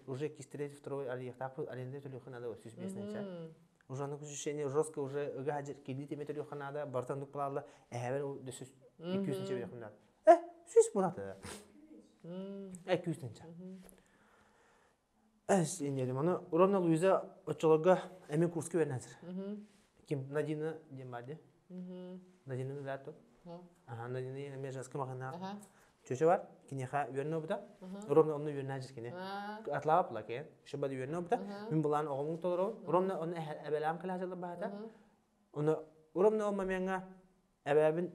уже кистирет второй алиях тапы алинде төлөхөн ада 300 меснече Уже оно ощущение жестко уже гажер кидит метр юханада бартандук плавла эвер дөсүс 200 бер хунда. Сүз булаты. 200 тенча. Инде моны Ромна Луиза очолога эми курски берназыр. Ким Надина демаде. Надина дату. Надина эми жаска магана. Чөчө бар, кинеха үйрөнө буда. Ромна оны үйрөнажыр кине. Атлап лакен, шыбады үйрөнө буда. Мен булан огомун толору. Ромна оны эбелам кылажылы баата. Оны Ромна о маменга эбебин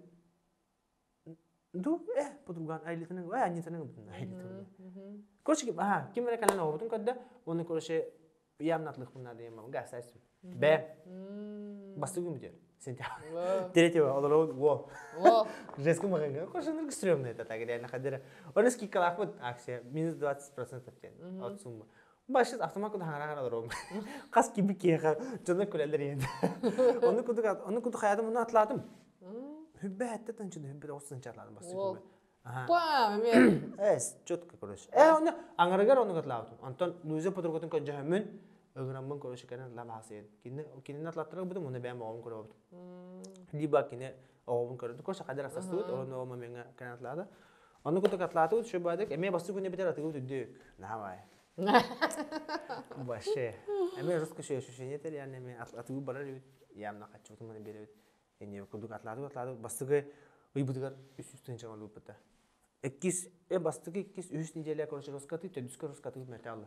ду потуган айлетинин ва анитинин бутун айлетинин. Короче, ким бере калан обутун кодда, оны короче ямнатлык бунда дейм, гасайс. Бе. Бастыгым дер. Сентябрь. Третьего, во. Резко магазин. Кошенер стрёмный это так реально ходили. Он ски калахут акция минус 20% тен от суммы. Башит автомат куда ханара дором. Кас киби кеха жана көлелер енді. Оны куду хаядым оны атладым. Хүббе хатта танчыды хүббе 30 чарладым бастыгым. Па, мен. Четко короче. Оны аңаргар оны катлаудым. Антон Луиза подругатын көжөмүн öğrenmen koruşu kenen lamasiyen. Kinin atlattırıp budum onu ben oğlum koruyordum. Diba kine oğlum koruydu. Koşa kadar asastı ut. Onu oğlum ben kenen atladı. Onu kutu katladı ut. Şu badık. Eme bastı günü biter atık ut dük. Ne var? Başı. Eme rızkı şu yeter yani eme atık barar ut. Yamna kaçı utum beni beri ut. Ene kutu katladı. Bastı ki uy budugar üstüne çıkan olup biter. Ekis bastı ki ekis üst niceliğe koruşu rızkatı. Tedüskü rızkatı metallı.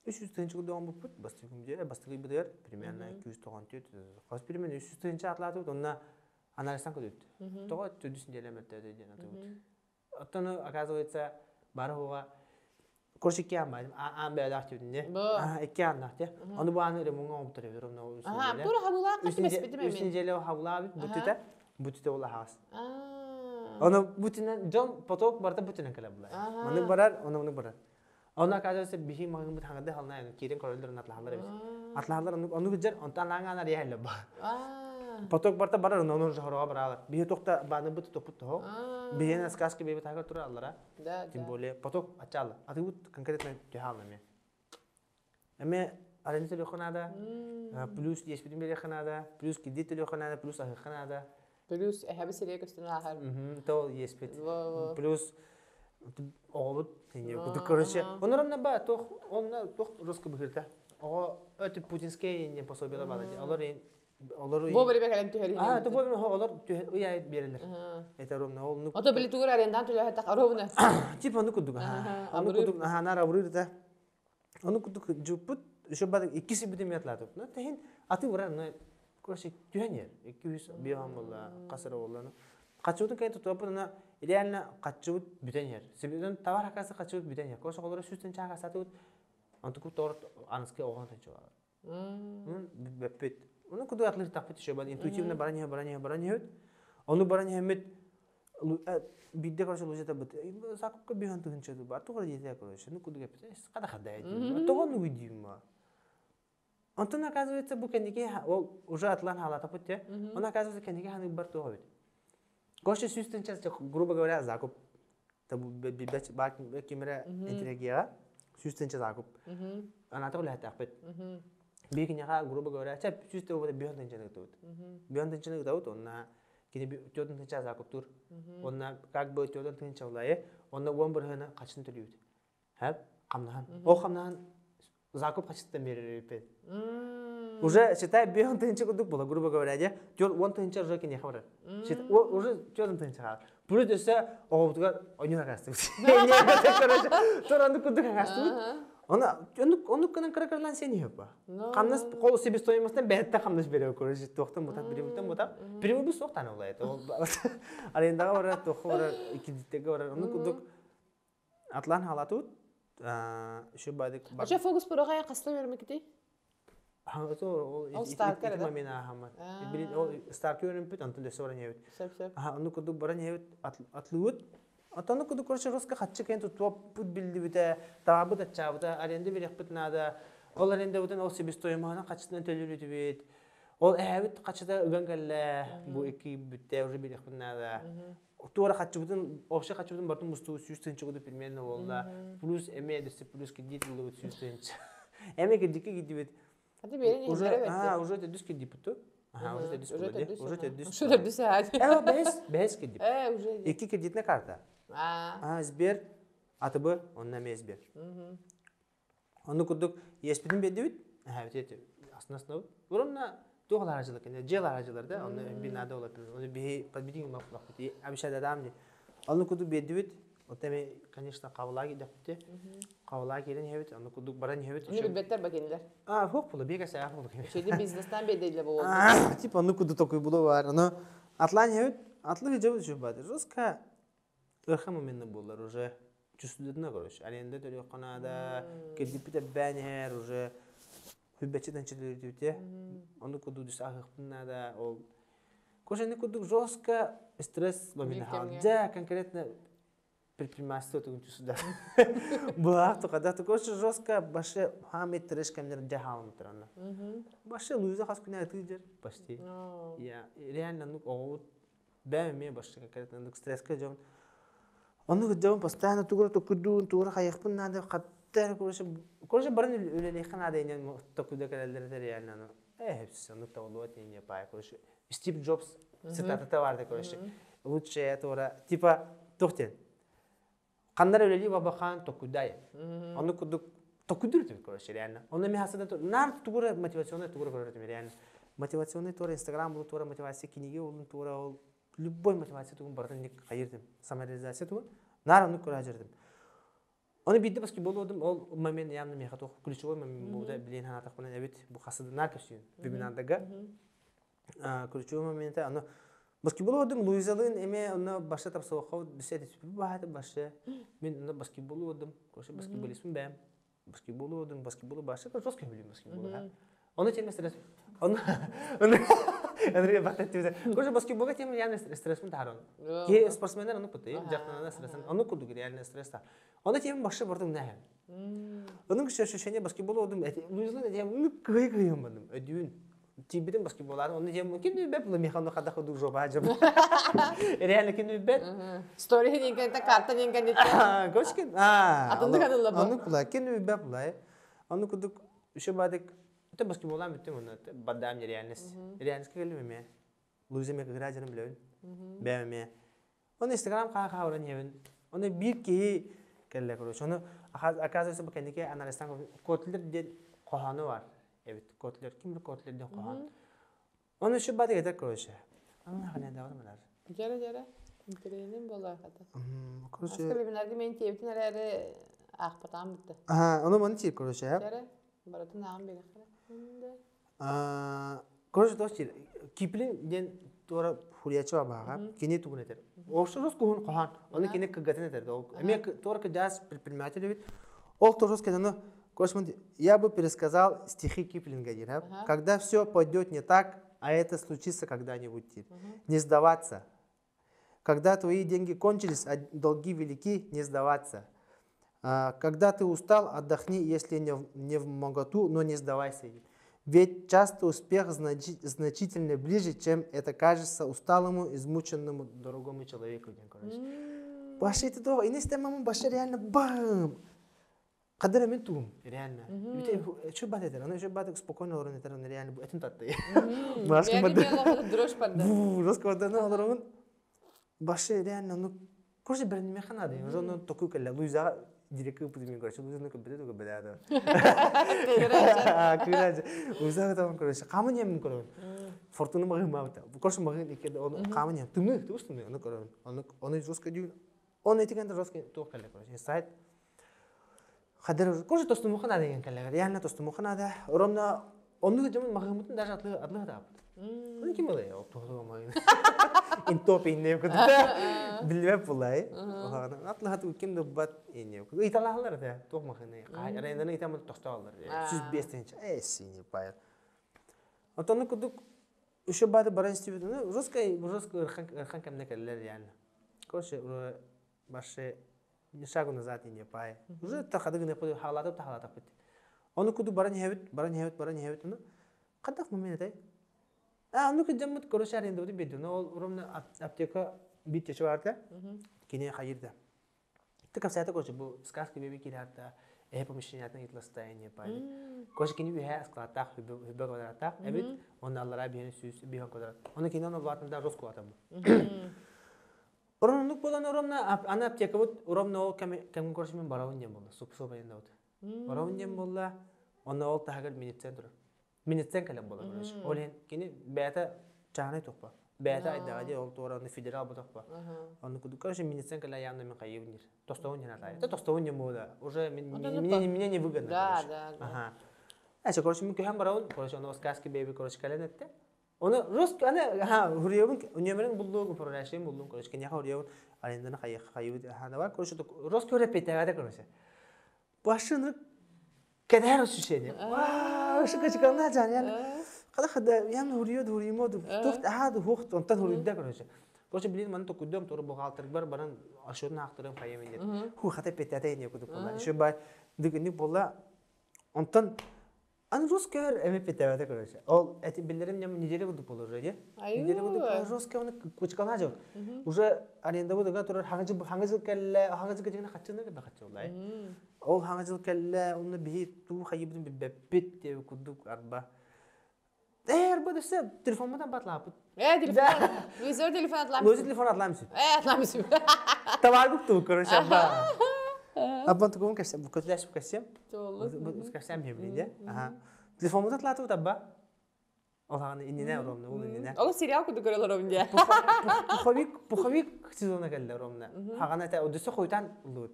300 тынчыгы дом бупут, бастыгым жер, бастыгы бидер, примерно 294. Каз примерно 300 тынчы атлатып, онна анализдан көдөт. Тога 400 элементте деген атып. Оттону оказывается, барыга коршикке амбайдым. Амбай дактыбын. Эки аннакте. Аны бааны ремонга алып турабыз, ромна үсүн. Тура хабулаа катып эспедим мен. Үсүн желе хабулаа бутите ола хас. Аны бутинен жон поток барта бутинен кала булай. Маны барар, оны барар. Ona kadar bir şey mağazın bir tane de halına yani kirin korellerin atlahalar biz. Atlahalar onu güzel ondan langanar yerle ba. Potok barta barar onu jahora baralar. Bir tokta bana bu toput ho. Bir nas kaske bir takar tura Allah'a. Tim bole potok açal. Ati bu konkretne cehalna me. Ama arani telefonada plus yesbidim bir kanada, plus kidi telefonada, plus ahir kanada. Plus habe seriye gösteren ahar. To yesbit. Plus oğlut tenge kutu короче. Onların ne ba toh onlar toh rusko bihirte. O öte Putinske ne пособие bana. Onlar Vobri bekalem tüheri. To vobri onlar uyay beriler. Eterom ne olnu. O da bili tuğra arendan tüle hatta arovna. Tip onu kuduk. Onu kuduk nara vururda. Onu kuduk juput şu bad ikisi bidim yatladı. Ne tehin atı vuran ne короче tühenyer. 200 bir hamla kasara olanı. Kaçıyordun kayıt tutupuna idealne kaçıyod bütün yer. Sebeden tavar hakası kaçıyod bütün yer. Koşu olarak süsten çağa satıyod. Antuku tor anıske oğlan tanıcı var. Bepet. Onu kudu atları takpet şu bad intuitifne baranya. Onu baranya hemet bidde karşı lojeta bit. Sakıp bir hantu hınçadı var. Tuğra yete karşı. Nu kudu gepet. Kada kadaydı. Tuğra nu videom var. Антон оказывается bu kendiki o уже атлан халата путте. Он оказывается kendiki hani bar tuğra. Koşu süsten çaz gruba göre zakup. Tabu bir bak kamera entegriya süsten çaz zakup. Anahtar oleh takpet. Bir kinyaka gruba göre çap süsten o bir hantan çanık tut. Bir hantan çanık tut onna kini bir çoğun çaz zakup tur. Onna kak bu çoğun çaz olay. Onna on bir hana kaçın tülüyor. Hep kamnahan. O kamnahan zakup kaçtan beri pet. Уже считай беон тынчы кудук була грубо говоря, я жол он тынчы жоки не хавар. Считай уже жолун тынчы хавар. Буру десе оғутугар ойнуна кастып. Не это короче. Торанды кудук кастып. Оны кынан каракарлан сен епа. Камнас кол себестоимостьтен бетте камнас бере короче. Тоқтан бутап биримтен бутап. Бирими бу соқтан олай. Арендага бара тохора икидиттеге бара. Оны кудук атлан халатут. Şu badık. Aşağı fokus programı kastım vermekti. O Starker da. Mamina Hamad. Bir o Starker input antın da sonra evet. Sep. Onu kudu baran evet atlıut. Atanu kudu korşa roska hatçı kent tutup put bildi bite. Tabu da çabda arende bir yapıt nada. Ol arende buten o sebistoymana kaçtan telülüdü bit. Ol evet kaçta ögangalla bu iki bitte bir yapıt nada. Tuğra kaçıbıdın, ofşa kaçıbıdın bartın mustu süsten çıkıdı bilmeyenle oldu. Plus eme desi plus ki dit bulu süsten. Eme ki dikki gitti bit. Hadi berin Уже, yemlere vetti. уже тедүс ке дипуту. Уже тедүс Уже кулоди. тедүс. Уже тедүс. Уже tedüs hadi. Бес ке дип. Уже. Iki kreditne karta. Сбер, атыбы, онна ме Сбер. Onu kurduk, ESP'nin bedüvit. Evet, aslında. Bununla doğal aracılık, yani cel aracılarda, onu binada olabilir. Onu bir подбедим мақсат. Обещать адам не. Onu kurduk bedüvit. O teme, конечно, kavla gitti. Kavla gelin evet, onu kurduk baran evet. Onu bilbetler bakınlar. Hop bulu, bir kez ayak bulduk. Şeyde biznesten bedeliyle bu oldu. Tip onu kurduk tokuy bulu var. Onu atlan evet, atlı bir cevap şu badır. Roska, ırkı momeninde bulurlar уже. Чувствительно, короче. Аренда дөрөк канада, кедип бите бәнер уже хүббәчедән чиләрдүтә. Аны куду дис агыпнада ол. Кошаны куду жестко стресс момент халда, конкретно предпринимательство тугун чувствда. Буа то когда то кош жестко башы хамет треш камер дәһалым тораны. Башы луза хас күнә тидер почти. Я реально ну о бәме башы конкретно стресска җом. Onu gideceğim pastane tuğra tukudun tuğra kayıkpın nada katter kuruşa barın üleleyken nada inen tukuda kalalları der yani onu hepsi onu tavluat inen yapay kuruşa Steve Jobs sitatı vardı kuruşa lучше tuğra tipa tuhten kanlar üleli babakan tukudaya onu kuduk tukudur tabii kuruşa yani onu mihasada nar tuğra motivasyonu tuğra kuruşa yani motivasyonu tuğra Instagram bu tuğra motivasyon kinigi olun tuğra ol любой мотивация тугун бардын ник кайырдым самореализация тугун нараны көрөжөрдүм аны бидде баскетбол одум ол момент ямны меха ток ключевой момент буда билен ханатак менен эбит бу касыды наркосүн вебинардага ключевой момент аны баскетбол одум луизалын эме аны башта тапсоокко бисет бааты башы мен аны баскетбол одум коше баскетболистмин бэм баскетбол одум баскетбол башы жестко билем баскетбол аны тем стресс аны Андрей бактатты. Коше баскетболга тем реально стрессмен тарон. Ке спортсмендер аны пытты. Жактанана стрессэн. Аны кудук реально стресста. Аны тем башы бардым нахер. Аның ощущение баскетбол одым. Луизлан тем ну кыйгыйым бадым. Өдүн. Тибидин баскетболларын аны тем ким беп механды када кудук жоба жап. Реально ким беп. Story нинген та карта нинген дитте. Коше Атынды канылла бу. Аны кула ким беп лай. Аны кудук ушо бадык это баскетболдан биттим оны бадам реальность. Реальность келмеме. Луземе гражданам билебин. Бәме. Оны Instagram ка уран ебин. Оны бир ки келле көрөш. Оны оказывается бу кендике анализдан кодлер де коханы бар. Evet, кодлер кимбир кодлерден кохан. Оны шу бады кетер көрөш. Аны хана да бармалар. Жара. Интеренем болар хата. Көрөш. Аскы бинарди мен тебитин алары акпатам битти. Оны маны тип көрөш. Жара. Баратын агым бере. Короче, достир, Киплин ден тора хуряча бага, кине тугунетер. Ошорос кухун кохан, оны кине кыгатенетер. Эме тора кыдас предприниматель бит. Ол торос кеданы, короче, я бы пересказал стихи Киплинга, дираб. Когда все пойдет не так, а это случится когда-нибудь. Не сдаваться. Когда твои деньги кончились, а долги велики, не сдаваться. Когда ты устал, отдохни, если не в моготу, но не сдавайся. Ведь часто успех значительно ближе, чем это кажется усталому, измученному другому человеку. Баша это то, и не стемам баша реально бам. Кадра мен тум, реально. Ведь что бат это? Оно что бат спокойно урон это реально. Это татты. Баша бат. Дрожь падда. Раскладно урон. Баша реально, ну, короче, бренди механады. Уже ну такой калля. Луиза директор поднимет, короче, Луиза ну кабинет, только беда. Кираж. Луиза там, короче, камни им короче. Фортуна магин маута. Короче, магин ике, он камни. Ты что ты? Он короче, он жестко дюн. Он эти канты жестко то калля, короче. Сайт. Хадер, короче, то что мухана деген калля. Реально то что мухана да. Ромна, он ну где магин мутын даже атлы да. Ну кем было? Я то магин. Интопи не куда. Билбеп булай. Атлы хату кем да бат не. Италалар да. То магин. Арендан итам тосталар. 105-нче. Синий паяр. Атаны кудук еще бады баранстив. Ну жестко ирхан камне каллар реально. Короче, баше шагу назад не пай. Уже тахадыгы не поды халатып тахалатып бит. Аны куду баран хевит. Ну кадак момент ай. Ну кыдамыт короче аренда бит бит. Ну уромна аптека битче барды. Кине хайырда. Тыкап сайта короче бу сказка беби кирарда. помещениятын итластайын пайды. Короче, кини үе складтах хүбе квадраттах, эбит, онда аллара бихени сүйс бихан квадрат. Оны кини оны блатында роску атам. Оронук болан оромна ана аптека вот оромна ол кем короче мен барауын дем болды. Супсо байында вот. Барауын дем болды. Оны ол тагыр минуттен тур. Минуттен калам болды короче. Олен кини бәта чаганы топпа. Бәта айдагы ол туураны федерал бутакпа. Оны куду короче минуттен кала ямна мен кайыбыныр. Тостауын жана тай. Тостауын дем болды. Уже меня не выгодно. Да. Ага. Ача короче мен кем барауын короче оны сказки беби короче каленетте. Оны русский ана хуриевын үнемерин булдугу прорашем булдугу короче кеня хуриевын алендана кайыбы хана бар короче русский репетиция короче. Башыны кедер ощущение. Вау, шикачкана жанян. Когда я хуриему тухт ахад хухт онтан хуридда короче. Короче билин ман то куддом тор бухгалтер бар баран ашырны актырым кайымын. Ху хата петете не куду бола. Еще бай дигни бола онтан Ан русскер эмепетевате короче. Ол эти билерим нем неделю буду положение. Неделю буду русский он кучкана жок. Уже аренда буду гатурар хангыз кегене хатчыны да хатчылай. Ол хангыз келле оны би ту хайыбын беппет деп кудук арба. Бадыса телефондан батлап. Телефон. Визор телефон атламсың. Өзі телефон атламсың. Атламсың. Таваргук ту короче абба. Аббан тугун кесем, көтләшеп кесем. Бу кесем бемлиде. Ага. Телефонда атлатып табба. Олаганы инене оромна, ул инене. Ол сериал куду көрөлөр овнде. Пуховик сезона келде оромна. Хагана та одысы койтан лут.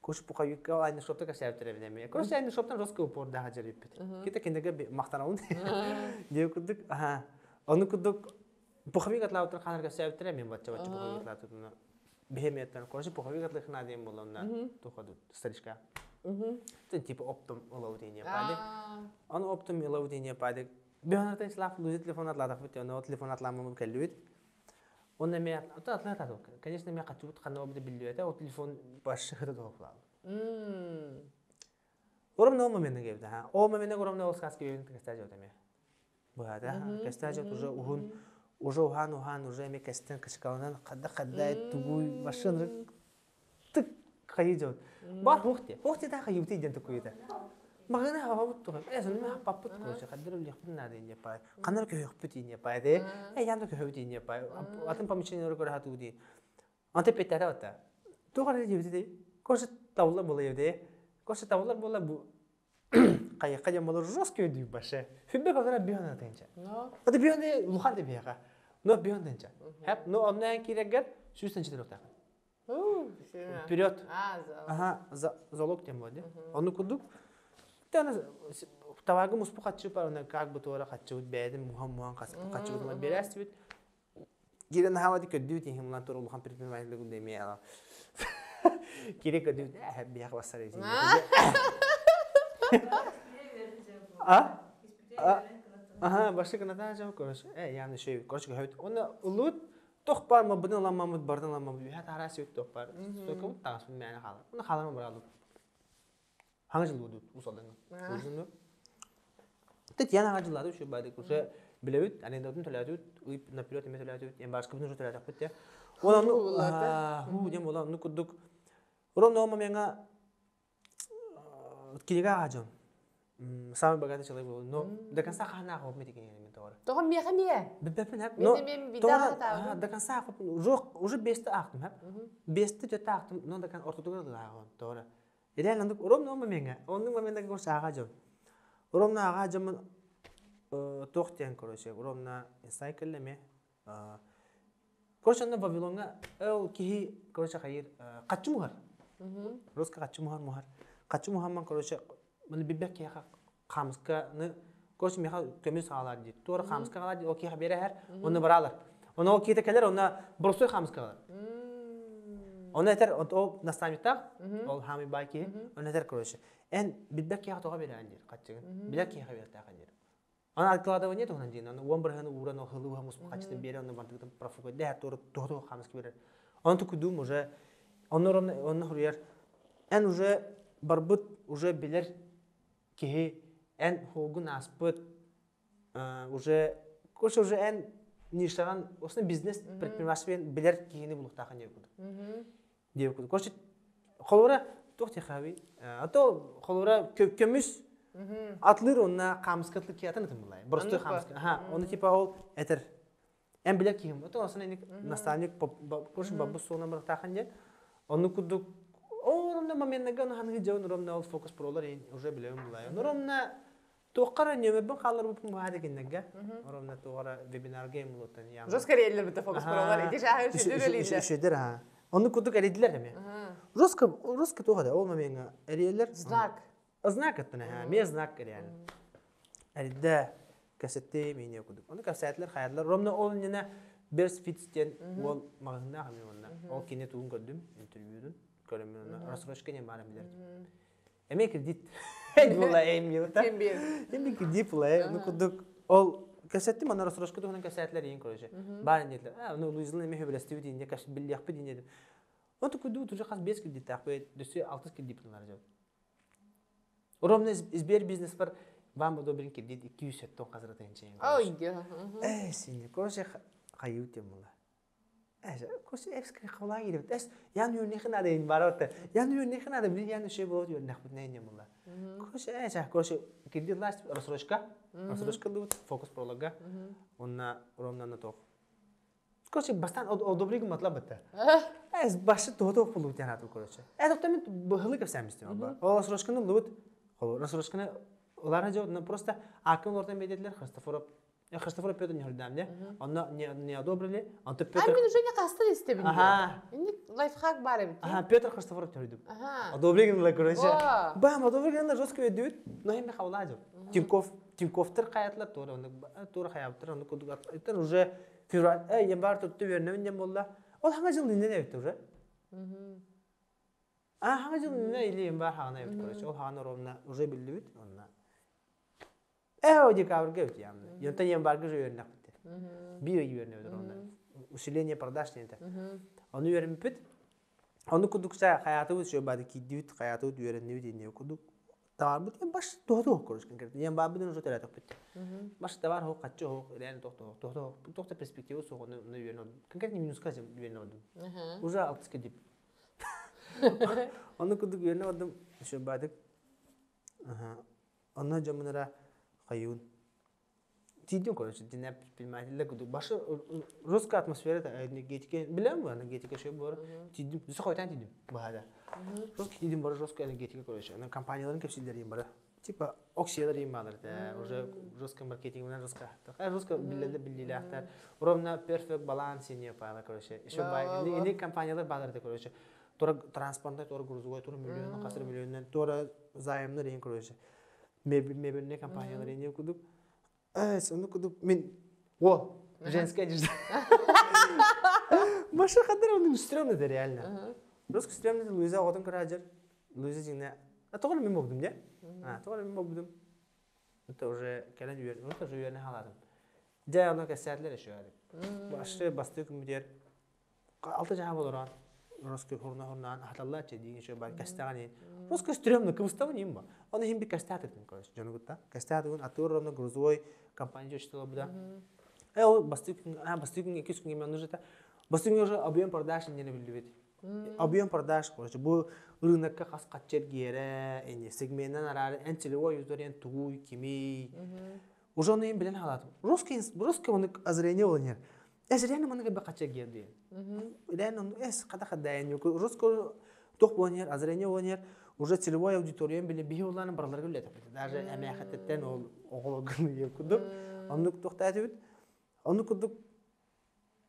Кош пуховик айны шопта кесеп теребеме. Кош айны шоптан роско упор да хажырып бит. Ките кендеге мактанаун. Дев кудук, ага. Аны кудук пуховик атлатып ханар кесеп тереме бача пуховик атлатып. Бехеметтен короче пуховик атлатына дем болонна. Тоходу старичка. Тен типа оптом улаудение паде. Он оптом улаудение паде. Беханатен слав лузи телефон атлатып бит. Он телефон атламамын келлүт. Он неме атлатат. Конечно, мен качут ханаа бит билдүете. О телефон башы хырды топлал. Ором но момент гебде. О момент ором но сказки бевин кестаж отеме. Бада кестаж уже ухун уже ухан уже ме кестен кышкалынан кадда тугуй башын тык кайыжот. Бар хухте да кайыпты ден тукуйда. Магана хавут тугам. Эсен паппут короче каддыр лехпин наде не пай. Канар көхпүт не пай де. Янда көхпүт не пай. Атын помещение рогор хату ди. Анте петтата ота. Тугар дебди де. Короче тавла болуйде. Короче тавлар бола бу кайыкка жам болор жесткий ди башы. Хүббе багара бияна тенче. Ада бияна лухар де бияга. Но бияна тенче. Хеп но оннан кирегер сүстен читер Вперед. Ага, залог тем воде. Он кудук. Тана тавагы муспу хатчу парна как бы тора хатчу бедем мухан хатчу на берест вит. Гирен хавади көдүт химлан торул хан предпринимательлыгы демей ала. Кирек көдүт бияк басар эсин. Ага, башы канада жау короче. Яны шей короче хөт. Оны улут тох бар ма быны ламамыт бардын ламамыт. Я тарас өт тох бар. Соком тагыс мен хала. Оны халама баралып. Hangi yıl oldu usaldan? Uzun. Tet yana hangi yıllarda şu bayda kursa bilevit, hani da tüm teladet, uyup na pilot emet teladet, en başka bir teladet yapıp ya. Olan hu dem olan nu kuduk. Oran no mamenga kiriga hacım. Sami bagada çalay bu. No, dakan sa khana khop metik yani men doğru. Toğum miye khamiye? Bebben hep. No. Benim bir daha ta. Dakan sa khop. Yok, уже 5'te aktım hep. 5'te de aktım. No dakan ortodoks da doğru. İdeal andık orom no mamenga. Onun momenta ko sa agacım. Orom na agacım toxtiyan koroshe. Orom na cycleme. Koroshe na Babilonga o ki koroshe khayir qaçumuhar. Roska qaçumuhar. Qaçumuhar man koroshe من بيبك يا خامسكا كوش ميخا كميس على دي تور خامسكا على دي اوكي خبيره هر ون برالر ون اوكي تكلر ون بروسو خامسكا ون تر او نستاميتا او هامي باكي ون تر كروش ان بيبك يا تو خبيره عندي قاتين بلاك يا خبيره تا عندي انا اكلادا وني تو عندي انا وون برهن ورن خلوها مس قاتين بيره ون بانتك بروفو ده تور تو خامسكا بيره он то куду уже он хурьер ان уже барбут уже билер ки эн хогун аспыт уже кош уже эн ништаган осны бизнес предпринимательствен билер кини булуктаган деп куду. Деп куду. Кош холора тохти хави. Ато холора көмүс атлыр онна камскатлык киятын тымлай. Просто камска. Оны типа ол этер. Эм билек ким. Ото осына наставник кош бабу сона бар таханже. Оны кудук ромна моментнага оны ханги жон ромна ол фокус пролар уже билем булай. Ромна тоққара немебен қалар бұл мұхады кеннеге. Ромна тоққара вебинар гейм лотан яма. Жоска рейлер бите фокус пролар. Иде шахыр шедер элейді. Шедер ха. Оны кудук элейдилер эме. Жоска тоққада ол моменга элейлер. Знак. Знак аттана ха. Ме знак керян. Элейді касетте мене кудук. Оны касетлер хайрлар. Ромна ол нена берс фитстен ол мағында хами онна. Ол кене туын көрдім интервьюдун. Көрөмүн оны. Расрошка не бара билер. Эме кредит. Була эмилта. Эми кредит була. Ну кудук ол касетти мана расрошка туган касетлер ең көрөжө. Бар нетler. Ну Луизлын эме хөбөлөстү дейинде каш билияк бе дейинде. Онту кудук тужа кас 5 кредит такпы, дөсө 6 кредит булар жок. Ромна избер бизнес бар. Вам одобрен кредит 200 тон казыр тенчен. Ой. Сине корше кайыт эмула. Koşu evskri kolay girip es yan yönüne kadar in barotta yan yönüne kadar bir yan şey buluyor nakbut neyine mulla koşu koşu kedi last rasroşka lut fokus prologa onna romna na tok koşu bastan odobrig matlab batta es başı todo buluyor yani atı koşu doktamen bahılı kapsamısın ama o rasroşkanın lut rasroşkanı olar hacı просто akın ortadan bedetler Я Христофор Петр не говорит, да? Он не одобрили, он то Петр. А мне уже не кастали истебин. Ини лайфхак баре бит. Петр Христофор говорит. Одобрили на короче. Бам, одобрили на жестко ведут, но им хавладжо. Тинковтер каятлар тора, он тора каяттар, он кудугат. Это уже февраль, январь тут вернем не молла. Он ханга жил не это уже. Ханга жил не или январь хана это короче. Он хана ровно уже билливит, он на. Оди кавргевт ямны. Янта январга жөйөрнак бит. Bir ay yürünüyordur onda. Усиление продаж нете. Onu öğrenip onu kudukça hayatı şu badaki düt hayatı öğrendiği dinliyor kuduk. Tamam bu baş doğru konuş kanka. Yani babiden uzun terapi bit. Baş da var ho kaççı ho yani doktor perspektifi soğunu onu öğreniyor. Kanka ni minus kaç öğreniyordum. Uza altı kedip. Onu kuduk öğreniyordum şu badik. Ona camınara kayın. Tidin konuş, dinle bilmezler kudu. Başı Ruska atmosferi de energetik, bilen mi? Energetik şey bu. Tidin, düz koytan tidin. Bahada. Ruska tidin var, Ruska energetik konuş. Yani kampanyaların kapsilleri var. Tipa oksijeleri imalar da. Ruska marketing'den Ruska. Ruska billiler aktar. Oramna perfect balance ne yapar konuş. Şu bay, ini kampanyalar bağlar da konuş. Tora transportta, tora gruzoy, tora milyon, kasır milyondan, tora zayımlar en konuş. Mebirne kampanyalar en kudu. Onu kudup min o женская одежда. Маша kadar onun üstüne de реально. Русский üstüne de Luisa odun kıracak. Luisa cine. Doğru mu buldum ya? Doğru mu buldum? Это уже kelen üyer, onu da üyerine haladım. Diğer ona keserler şu hali. Başta bastık müdür. Altı cevap olur an. Русский хорна хаталла чедиğin şu bak kestağın. Русский üstüne kıvıstavın mı? Onu hem bir kestağ ettim konuş. Canıgutta. Kestağ edin atıyor onu gruzoy компания что было. Бастык iki gün yemen нужно. Бастык уже объем продаж не bildiği. Объем продаж короче. Bu рынокка kas kaçer giyere, eni segmentten arar, en çeliğo yüzlerin tuğu kimi. Уже onu hem bilen haladım. Ruski onu azreniye olanlar. Azreniye onu gibi kaçer giyerdi. İlen onu kada kadayan yok. Ruski toh olanlar, azreniye olanlar. Уже целевой аудиториям били бии уланы баралар гөлләтеп. Даже әмәхәттән ул оголгын якудып, аны тохтатып. Аны кудып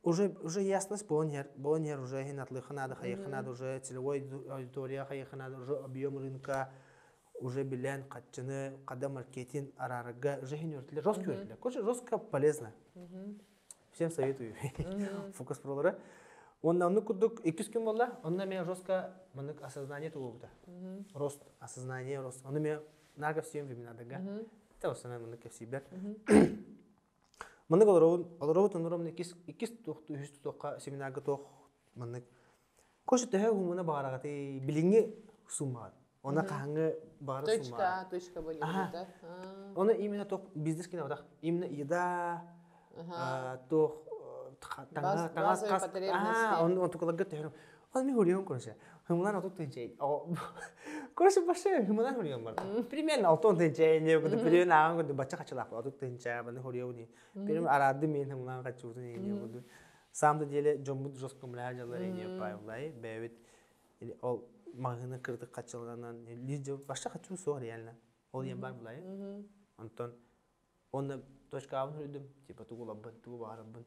уже ясность болонер уже хинатлы ханада хайханада уже целевой аудитория хайханада уже объем рынка уже билен катчыны када маркетинг арарга уже хинертле жесткие. Короче, жестко полезно. Всем советую. Фокус пролары. Он кудук 2 gün болла, онда мен жестко мынык осознание тугута. Рост, осознание, рост. Он мен нарга всем вебинарга. Это основной мынык всебер. Мынык олорот онором 2 тоққа семинарга тоқ мынык. Кошы тәһә гумына барагаты билинге суммар. Она каңы бары суммар. Точка более. Оны именно тоқ бизнес кине одақ. Именно еда тоқ он только лагет он ми хурим короче. Хымлан отут тенчей. Короче, башы хымлан хөргөн бар. Примерно 6 тенчей не гүдү примерно аган гүдү бача качылак отут тенчей баны хөргөн. Примерно арады мен хымлан качуутун не гүдү. Самды деле жомбут жоском лажалар не пайвлай. Бевит ол магына кырдык качылганан лижо баша качуу сор реально. Ол ем бар булай. Антон он точка авын хөрдүм. Типа тугулабын, тугубарабын.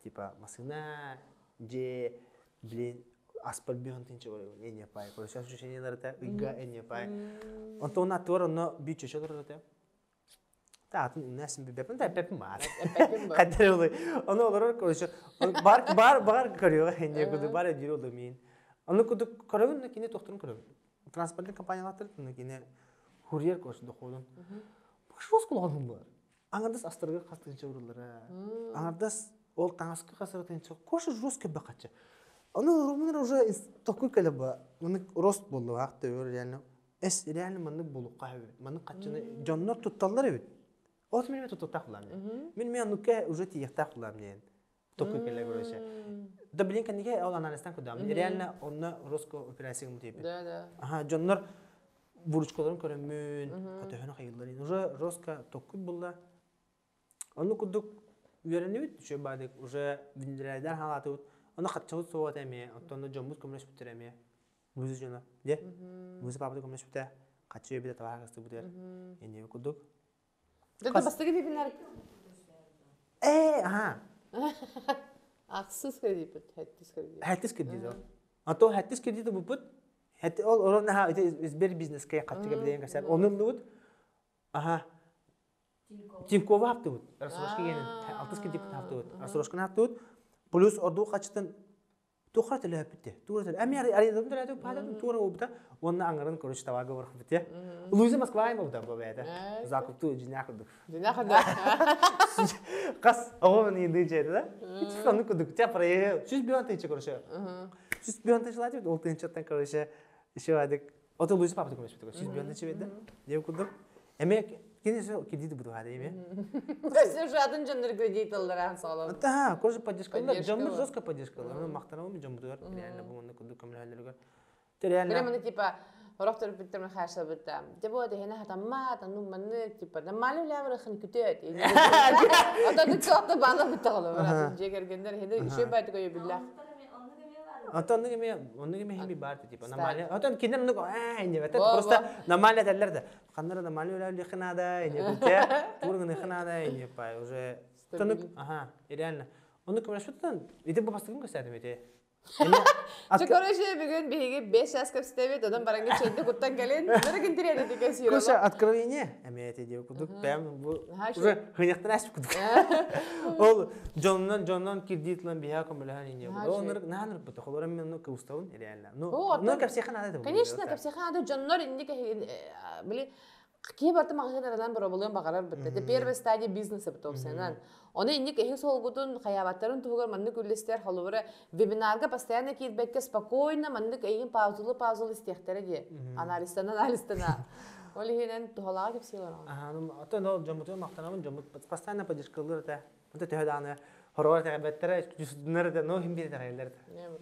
Типа масына же блин аспал бьон тинче не пай. Короче, ощущенияларда ига не пай. Антон атор но биче шодрата. Та атын нэсин бебен да пепин бар. Кадер олой. Оны олар короче бар көрөөгө эне күдү бар жүрөдү мен. Аны күдү көрөөгөн кине токтурун көрөөгөн. Транспорттик компаниялар кине курьер көрсөдө койдун. Башос кулган бар. Аңардас астырга кастынча урулара. Аңардас ол таңаскы касыртынча кошы жесткий бакачы. Аны ромнер уже такой калаба. Оны рост болду акты реально. Эс реально маны болуп кайбы. Маны качыны жоннор тутталар эбит. От мен туттактылам. Мен ануке уже тияктактылам ден. Такой калаба короче. Да блин канеге ол анализтан кудам. Реально оны роско операция мутеп. Да. Ага, жоннор буручкаларын көрөмүн. Катыгына кайылдар. Уже роско такой булла. Аны кудук веренебит, что бадик уже виндрайдар халатут. Она катчаут соот эме, оттону жомбут көмөш бүтөр эме. Өзү жона, де? Өзү папады көмөш бүтө. Катчы бите тавагысты бүтөр. Эне кудук. Дада бастыгы бибинер. Ага. Аксыз кредит, хаттис кредит. Хаттис кредит. Ато хаттис кредит бупут. Хатти ол орона ха бир бизнеске катчыга биден касар. Онун лут. Ага. Тинкова хаптут. Расрошка генен 60 кредит хаптут. Расрошка хаптут. Плюс орду качтын тухра теле хапты. Тура теле. Ами арыдым теле падат тура обта. Онна аңгарын көрүш тавага бар хапты. Луиза Москва ай мобда бабайда. Закупту жинакыдык. Жинакыдык. Кас огоны дыжеди да. Hiç sanı kuduk. Çapra. Siz bir antayı görüşe. Siz bir antayı ladı. O tençatan görüşe. Şu adık. O da Luiz'a papatı konuştuk. Siz bir antayı verdi. Diye kuduk. Emek kendisi krediti budu hadi mi? Sen şu adın canları kredit aldıran sağlam. Да, короче, поддержка. Жамбыр жестко поддержка. Аны мактанабы жамбыр. Реально бу мында кудук камилаларга. Реально. Прямо типа рохтор биттер хаша биттем. Дебо де хена хатамма тану манны типа да малу лавры хэн күтөт. Ата диккатты бана битталар. Жегергендер хеде ишe байты кое билlah. Ата онныгыме хеми бар типа нормально. Ата киндер онныгы не бата просто нормально делерде. Кандар да малу лавры хенада, не бите. Тургын хенада, не пай уже. Тонук, ага, реально. Онныгы машыттан иде бу бастыгын көсөдүм эте. Короче, бүгін беге 5 жас көпстебет, одан бараңғы чейді құттан кәлен, бір күн тіреді декен сүйрі. Көші, откровение, әмейте деп күдік, бәм, уже хынықтан әшіп күдік. Ол, Джоннан кредитлан бейя көміліған ене бұд. Ол, нағаныр бұд, олар мен көуставын, реально. Ну, көпсехан ады да. Конечно, көпсехан ады, Джоннар индік, білі, кейбарты мағынарадан бір обылығын бағарар бітті. Первый стадия бизнеса бұд опсайынан. Оны инник эхи солгутун хаябаттарын тугар маннык үлестер халыбыры вебинарга постоянно кирбекке спокойно маннык эйин паузулы истехтери де. Аналистана. Оли хенен тухалага кеп сыйлар. Ата но жомуту мактанамын, жомут постоянно поддержкалар да. Ата төһданы хорор тәбәттәре жүзүннәр да но хим бир тәгәйләр.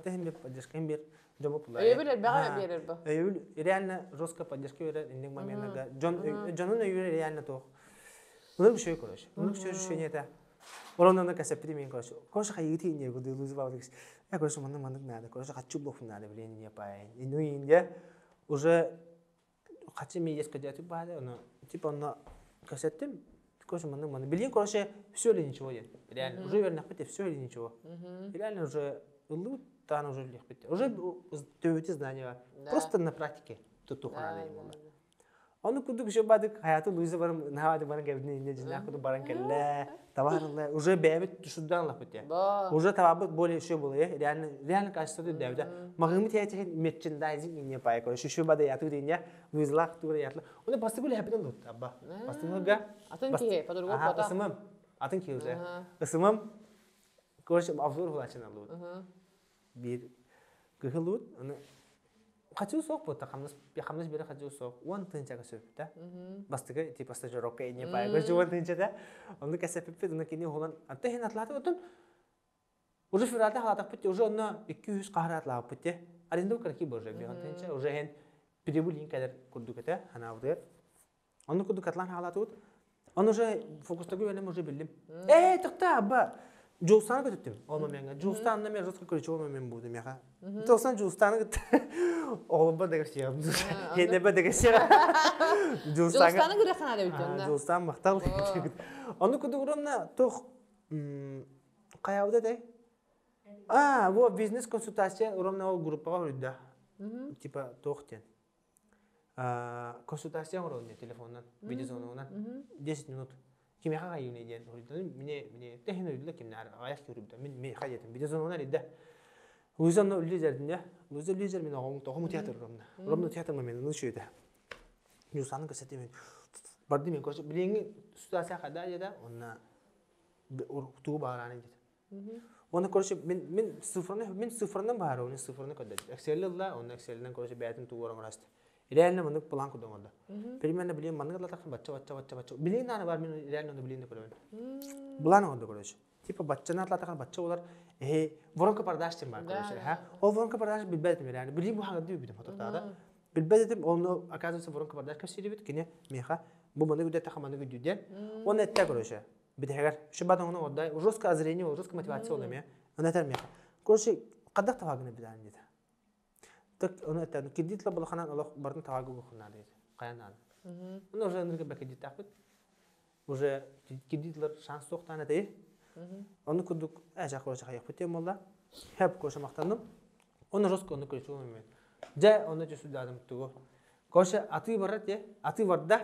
Тәһим бир поддержка хим бир жомут булар. Эйбилер бага берер бу. Эйбил реально жестко поддержка берер инник моментында. Жонун өйүрө реально то. Bunu bir şey konuş. Bunu bir şey niyete. Oranın da kasapiri men konuş. Konuş hayıtı ince gudu luzu bağlı. Ya konuş mandık nada. Konuş kaçı blok nada bilen yapay. İnu ince уже kaçı mi yes kadar bağlı onu. Tip onu kasaptim. Konuş mandık. Bilin konuş все или ничего я. Реально уже верно хоть все или ничего. Реально уже лут там уже легко. Уже төвөтө знания. Просто на практике. Тут ухрали. Onu kuduk şu badık hayatı Luiz'e varım nahadi bana geldi ne cinah kudu baran kelle tavarla уже бәбит düşürdüğün laf öte. Уже tabi böyle şey buluyor. Реально качество da devde. Mağımı tiyatı merchandising ne pay koy. Şu badı yatı diye Luiz'la kudu yatlı. Onu bastı böyle hepten lut abba. Bastı ga. Atın ki padur go pata. Isımım. Atın ki уже. Isımım koş afzor hulaçın lut. Bir gıhlut onu Хочу сок, вот хамнас бери хочу сок. Он тынча касып, да? Бастыга типа стажировка не пай. Көрчү он тынча да. Онду касып пеппе, онду кини холан. Атта хен атлаты отун. Уже фиралда халатак петте, уже онна 200 кахара атлап петте. аренда карки боже бегантенча уже хен прибылин кадер курдуката ханавдер. Onu kudu katlan halatut. Onu уже фокустагы белем уже билдим. Тукта аба. Жустаны көтөттүм. Олма менга. Жустанны мен жуска көрчү олма мен буудум яка. Тосан жустаны олба деген şey. Хенебе деген şey. Жустаны көрө хана деп өттүн. Жустан мактал. Onu kudu урамна тох каябда да. Во бизнес консультация урамна ол группага үрдө. Типа тохтен. Консультация уровня телефоннан, видеозвонуунан 10 минут. Ким яка юне ден. Мне техно үйдө кимнер аяк көрүбдө. Мен хажетим видеозвонуунан идде. Өзөмнө үлүзердин. Өзө үлүзер мен огом театр урамна. Урамна театр мен нучуйда. Ньюсаны көрсөтөм. Барды мен көрсөп билеңи ситуация када жада онна туу баараны дейт. Оны көрсөп мен цифрынан баар, оны цифраны көдөт. Excel'ла, оны Excel'ден көрсөп бәтин туу ораңрасты. Реально мындык план кудум алды. Примерно билем мандык латакын бачча. Билен аны бар мен реально оны билен көрөм. Буланы онда көрөш. Типа баччаны атлатакан бачча олар воронка продаж тем бар көрөш. О воронка продаж билбедим реально. Билем бу хагы дибидим фотода. Билбедим оны оказывается воронка продаж касирибит кине меха бу мандык үдө такаманы үдүден. Оны этте көрөш. Бидегер şu badağını orada ruska azreni o ruska motivasyon olamıyor. Ona termiyor. Koşu kadar tavagını bilen dedi. Tak ona termiyor. Keditle bulakanan Allah barın tavagı bulakanan dedi. Kayanan. Onu уже nırgı bekedi takip. Уже keditler şans yok tane değil. Onu kuduk acak koşu kayak bitem valla. Hep koşu maktandım. Onu ruska onu koşu olmuyor. Ja onu cüsü dadım tuğu. Koşu atı varat ya. Atı varda.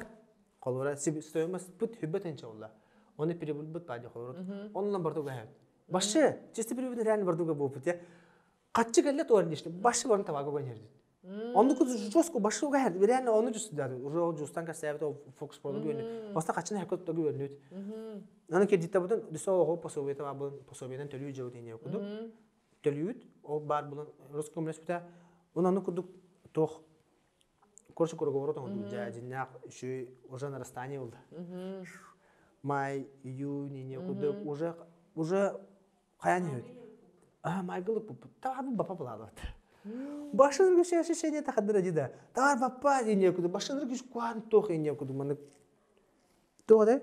Kolora sibi stoymas put hübbetençe valla. Onu перебулбут бади хорот. Оннан бардуга хат. Башы, чисти перебулбут реально бардуга болупут я. Каччы келе тоорун дешти. Башы барын табага гөнерди. Онду куз жоску башыга хат. Реально оны жустудар. Уже жустан касабет о фокус болду гөнү. Оста качына хакот тогу гөнүт. Аны кедитте бутун дусо ого пособиета бабын пособиетен төлүү жөө дейне окуду. Төлүүт ол бар булан Роскомнадзор. Онаны кудук тох корчу корговорот онду жажинак şu уже на расстоянии болду. Май, июнь, некуда уже каян. Майгылык бу. Табы бапа булады. Башындыр көшө шешене тахадыр дида. Тар бапа некуда. Башындыр көш куан тох некуда. Маны тода.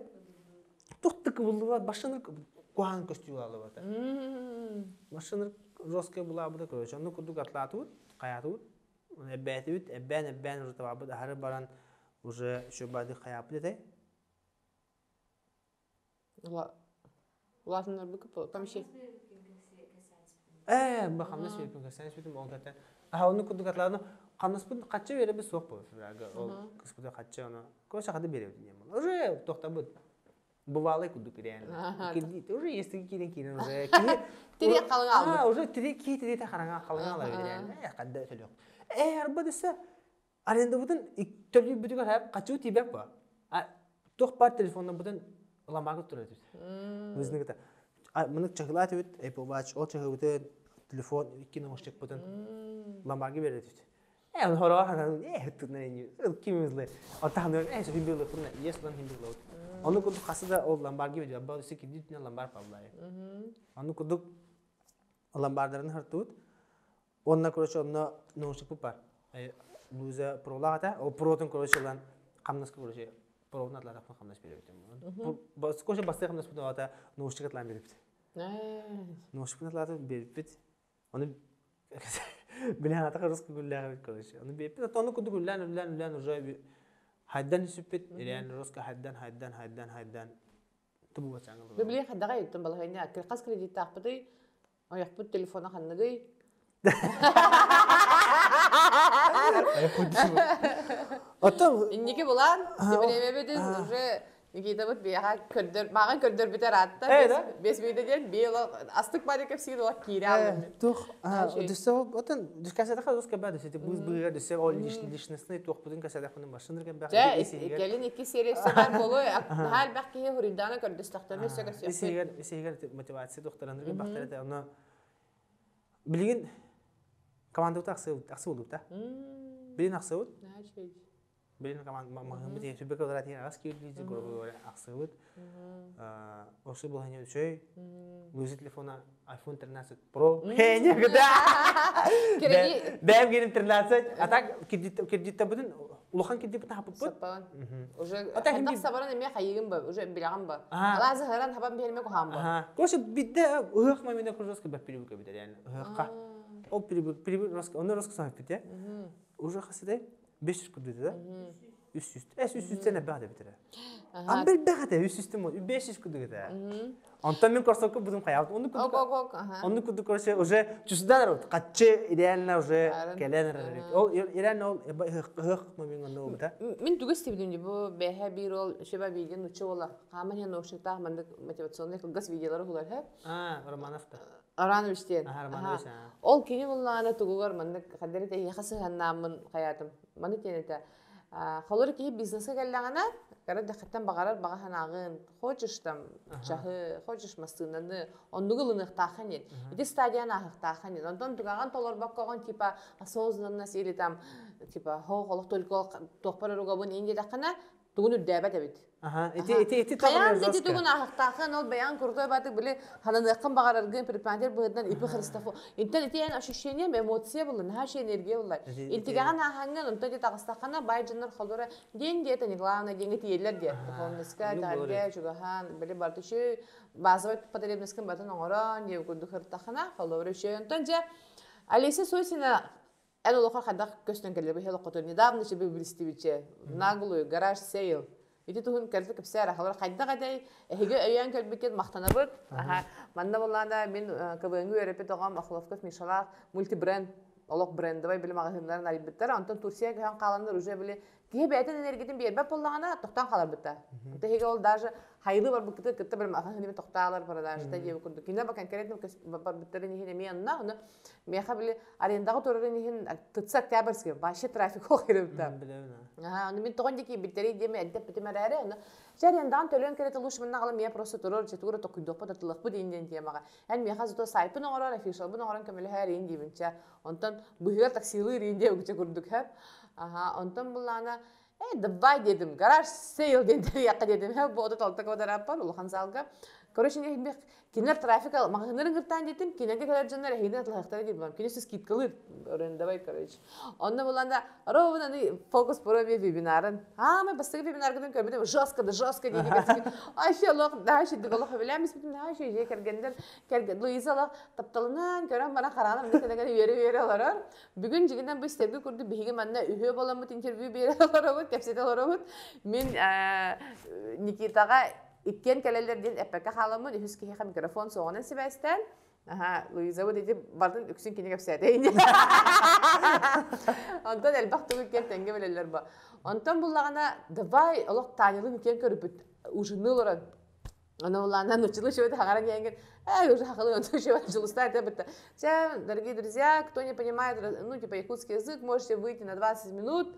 Токтык булды. Башындыр куан көстү алды бата. Башындыр жоске булабы да көчө. Аны кудук атлатып, каятып. Оны бетибит, эбен уже табы да хары баран уже шөбады каяп диде. Улатындар быкып тамши. Бахамнас веркин касанс битим олгата. Оны кудук атланы камнаспын качча беребиз сок бу. Ол кыскыда качча аны көшө кады беребиз дейм. Уже токтабы. Бывалый кудук реально. Кидит уже если кирен уже. Тире калың алды. Уже тире караңа калың алар реально. Кадда төлөк. Арбадыса аренда бутун төлөй бүтүгө хап качуу тийбек ба. Тох бар телефондон бутун ламагы турат. Өзүнүн ката. Мыны чагылат өт, Apple Watch, ол чагылат телефон 2 наушник бутун ламагы берет. Оны хороо тутнайны. Кимизле. Атамдар софин билди турна. Еслан химбилди. Оны кудук касыда ол ламагы берет. Баасы кидитне ламбар паллай. Оны кудук ламбардарын хартут. Онна короче онна наушник бар. Луза пролагата, ол протон корочелан камнаска короче проводна атлата камнас беребитим. Бас коше басты камнас бутата наушник атлан беребит. Наушник атлата беребит. Аны билен атакы русский гүлләгә короче. Аны беребит. Аны куду гүллән уже хайдан сүпет, реально русский хайдан. Тубу бачаңыл. Билен хадага юттым балагайна. Кас кредит тапты. Аяқпыт телефона ханныгы. Отто Инники булан, дебелебедин уже никита бут бияга көрдөр, мага көрдөр битер атта. 5 минуттен бил астык бар деп сиги дола кире алдым. Тух, десо, отон дискасада хазус кабады, сете буз быга десе ол лишнесне тух бутун касада хунун башындырген бак. Келин 2 сериясы бар болу, хал бакки хуридана көрдөстактан сөкөсө. Исегер мотивация докторландырген бактарда аны билген командада аксы болуп та. Билген аксы болуп. Билген команда Махамбет Ешбек олар атыган аскер дизи көргө аксы болуп. Осы болгон сөй Лузи телефона iPhone 13 Pro. Хеня гыда. Бәм генем 13. Атак кредитта бүтін улахан кредит бүтін хапып бұд. Сапан. Уже хәддәк сабаран эме хайыгын ба, уже билган ба. Алазы харан хабан бирме кухан ба. Кошы бидде ыгык мамина кружоска ба перебука бидер yani. Ыгыкка. О перебук роска, оны роска сахып бит я. Уже хасыдай 500 кудды да. Üst üste. 300 sene bağda bitir. Ama bir bağda üst üste mi? 500 kudu da. Ondan min korsoku budum kayalt. Onu kudu. Onu kudu korse уже чувствудар вот. Каче реально уже келенер. Ол реально ол хых момент оно да. Мен түгес тибдим ди бу бэхэ бир ол шеба биген учу ола. Каман я ношта мандык мотивационный кылгас видеолар булар хэ. Романовта. Арановичтен. Ол кини буллана тугугар мандык кадерите яхасы ханнамын хаятым. Маны тенете Халыр ки бизнеске келгәнгәнә, кәрәк дәхәттән багарар багахан агын, хочыштам, чахы, хочыш мастынаны, ондыгылыны тахын ит. Ите стадияна тахын ит. Ондан тугаган толор баккаган типа осознанность или там типа холык только тохпарыруга бун инде дәхәнә, тугын дәбәт бит. Эти тагын эти тугын ахтахын ол баян курдай баты биле ханадакын багараргын препараттар быдан ипи христафо. Интен эти ощущение, эмоция булын, һәр şey энергия булай. Интегаган аханган онтан эти тагыстахана бай жыннар халдора деньги это не главное, деньги тиеллер ди. Фонныска тарге чугахан биле бартышы базовый потребностькин батын оңорон, ев күндү хыртахана халдора şey онтан же Алиса Сосина Эн улоха хадак көстөн келе бе хело кото недавно же бе бристивиче наглую гараж сейл. Ити тухун кәрті кіпсәр ахалар қайда қайдай әйге өйен көлбекет мақтана бұд. Манна болғанда мен кабыңғы өрепет оғам Ахловков Мишалақ мультибренд, олық бренді бай білім ағылымдарын алибеттер. Антон Турсия күйен қаландар уже білі кейі бәйтін энергетін бербәп болғана тоқтан қалар бітті. Әйге ол даже хайылы бар бұқыты күтті білім ағылымдарын тоқталар бар даже да ебі күрді. Кейіне бақын кәретім бар біттерін ехен әме янына, оны меха білі арендағы тұрырын ехен тұтса октябрьский, башы трафик оқыры бітті. Оны мен тоғын деки биттери деме әддеп бітімер әрі, оны жарендан төлен кереті луш мынна қалым мен просто тұрыр, жетугірі тоқыдоқ бұд атылық бұд енден темаға. Ән меха зұто сайпын оңырар, афишал бұн оңыран көмелі әр ең деймінші. Онтан бұйығар таксилы рейнде өкче көрдік әп. Онтан бұллана, давай дедім, гараж сейл дендері яқы дедім. Бұғыды толтық одар аппар, ұлыған залға. Короче, кинер трафика магазинларын кыртан детим, кинерге келер жандар хейден атлахтар дедим. Кинесіз киткалыр, орындабай, короче. Онда боланда, ровно фокус проби вебинарын. Мы бастығы вебинаргыдан көрбедім, жестко дейді бәтіген. Айши Аллах, дәші дұғылық білеміз бітім, дәші жей кәргендер, Луиза Аллах, тапталынан көрім бана қарағанам, декедеген вері аларар. Бүгін жегінден бұл істерге көрді, бейге мәнне үйе боламыд, интервью бері аларабыд, кәпсет аларабыд. Мен Никитаға İkken keleler değil, epeka halamın, üsküye mikrofon soğanın sibestel. Luisa bu dedi, bardın üksün kini kapsaydı. Ondan elbette ükken tenge bileler bu. Ondan bullağına, davay, Allah tanrılığın ükken körüpüt, ucunu olarak. Ona bullağına nöçülü şöyle hağaran yengen, уже хахалы, он еще жилустает, это. Дорогие друзья, кто не понимает, ну, типа, якутский язык, можете выйти на 20 минут.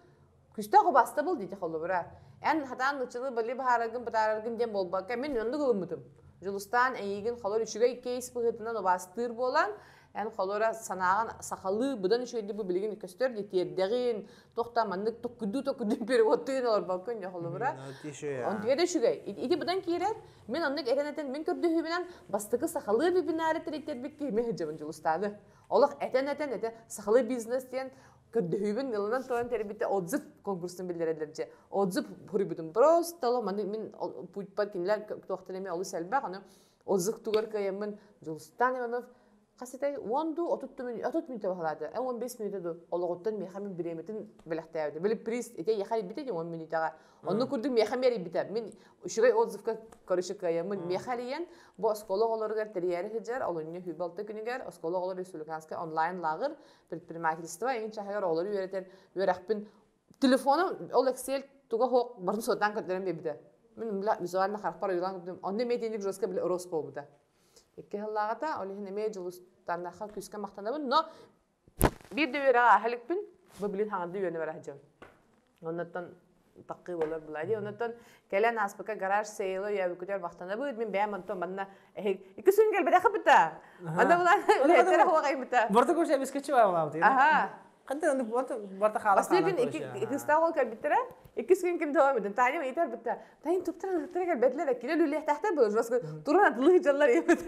Күштағы баста бұл, дейді қолы бұра. Ән хатан ұчылы білі бағарығын, бұтарығын дем бол баққа, мен өнді қылымытым. Жылыстан әйігін қалыр үшіге кейс бұғытынан обастыр болан, ән қалыра санаған сақалы бұдан үшігеді бұл білігін көстер детердеғін, тоқтамандық, тоққыды переводтығын олар бақын, де қолы бұра. Онтыға да үшіге. Иді бұдан кейрер, мен ондық әтен мен көрді хүбінен бастығы сақалы вебинары тіректербек кейме хыджабын жылыстады. Олық әтен сақалы бизнестен Көрдüğün yılından sonra terbitte odzıp konkursun bildirilirce. Odzıp hürübüdüm. Просто мен путь кинлер тоқтанеме олы сәлбәк аны odzık tugar kayamın Julistan Ivanov Қасетай 10-30 минут бағалады. 15 минут еді. Олығыттан мейхамин біреметін біліқтәуді. Біліп приз, ете яқай бітеді 10 минутаға. Оны күрдің мейхамері бітер. Мен үшігай отзывка көріші қайамын. Мейхалиен бұл осколог оларығар тәрiyәрі хеджер, олынне хүбалты күнігер, осколог олар республиканскай онлайн лағыр, предпринимательство, ең чахайар олары үйретер, үйрәқпін. Телефоным, ол Excel туға хоқ барын соттан көрдерім бебіді. Мен визуалына қарқпар ұйлан күрдім. Онны медиенік жөске білі ұрос болбыды. Екі ғылағыда, олығын әмей жылыстарнаға күскен мақтанабын, но бір де өреға әхілікпін, бұл білін хаңырды өне бәрі әжем. Оннаттан таққы болар бұлайды. Оннаттан кәлен аспықа гараж сейлі өйі көтер мақтанабын, мен бәйім онтан бәнна екі сүн кәл бәді қып бұта. Бәнна бұлай өйтері қуағай бұта. Бұрды көші әбеске чуа олауды. Kantar onu barta xala Aslı gün iki stağol kalbittire. İkisi gün kim devam edin. Tani mi iter bitti. Tani tuptan kalbetler ki lülü tahta böyle başka duran atlı canlar yemet.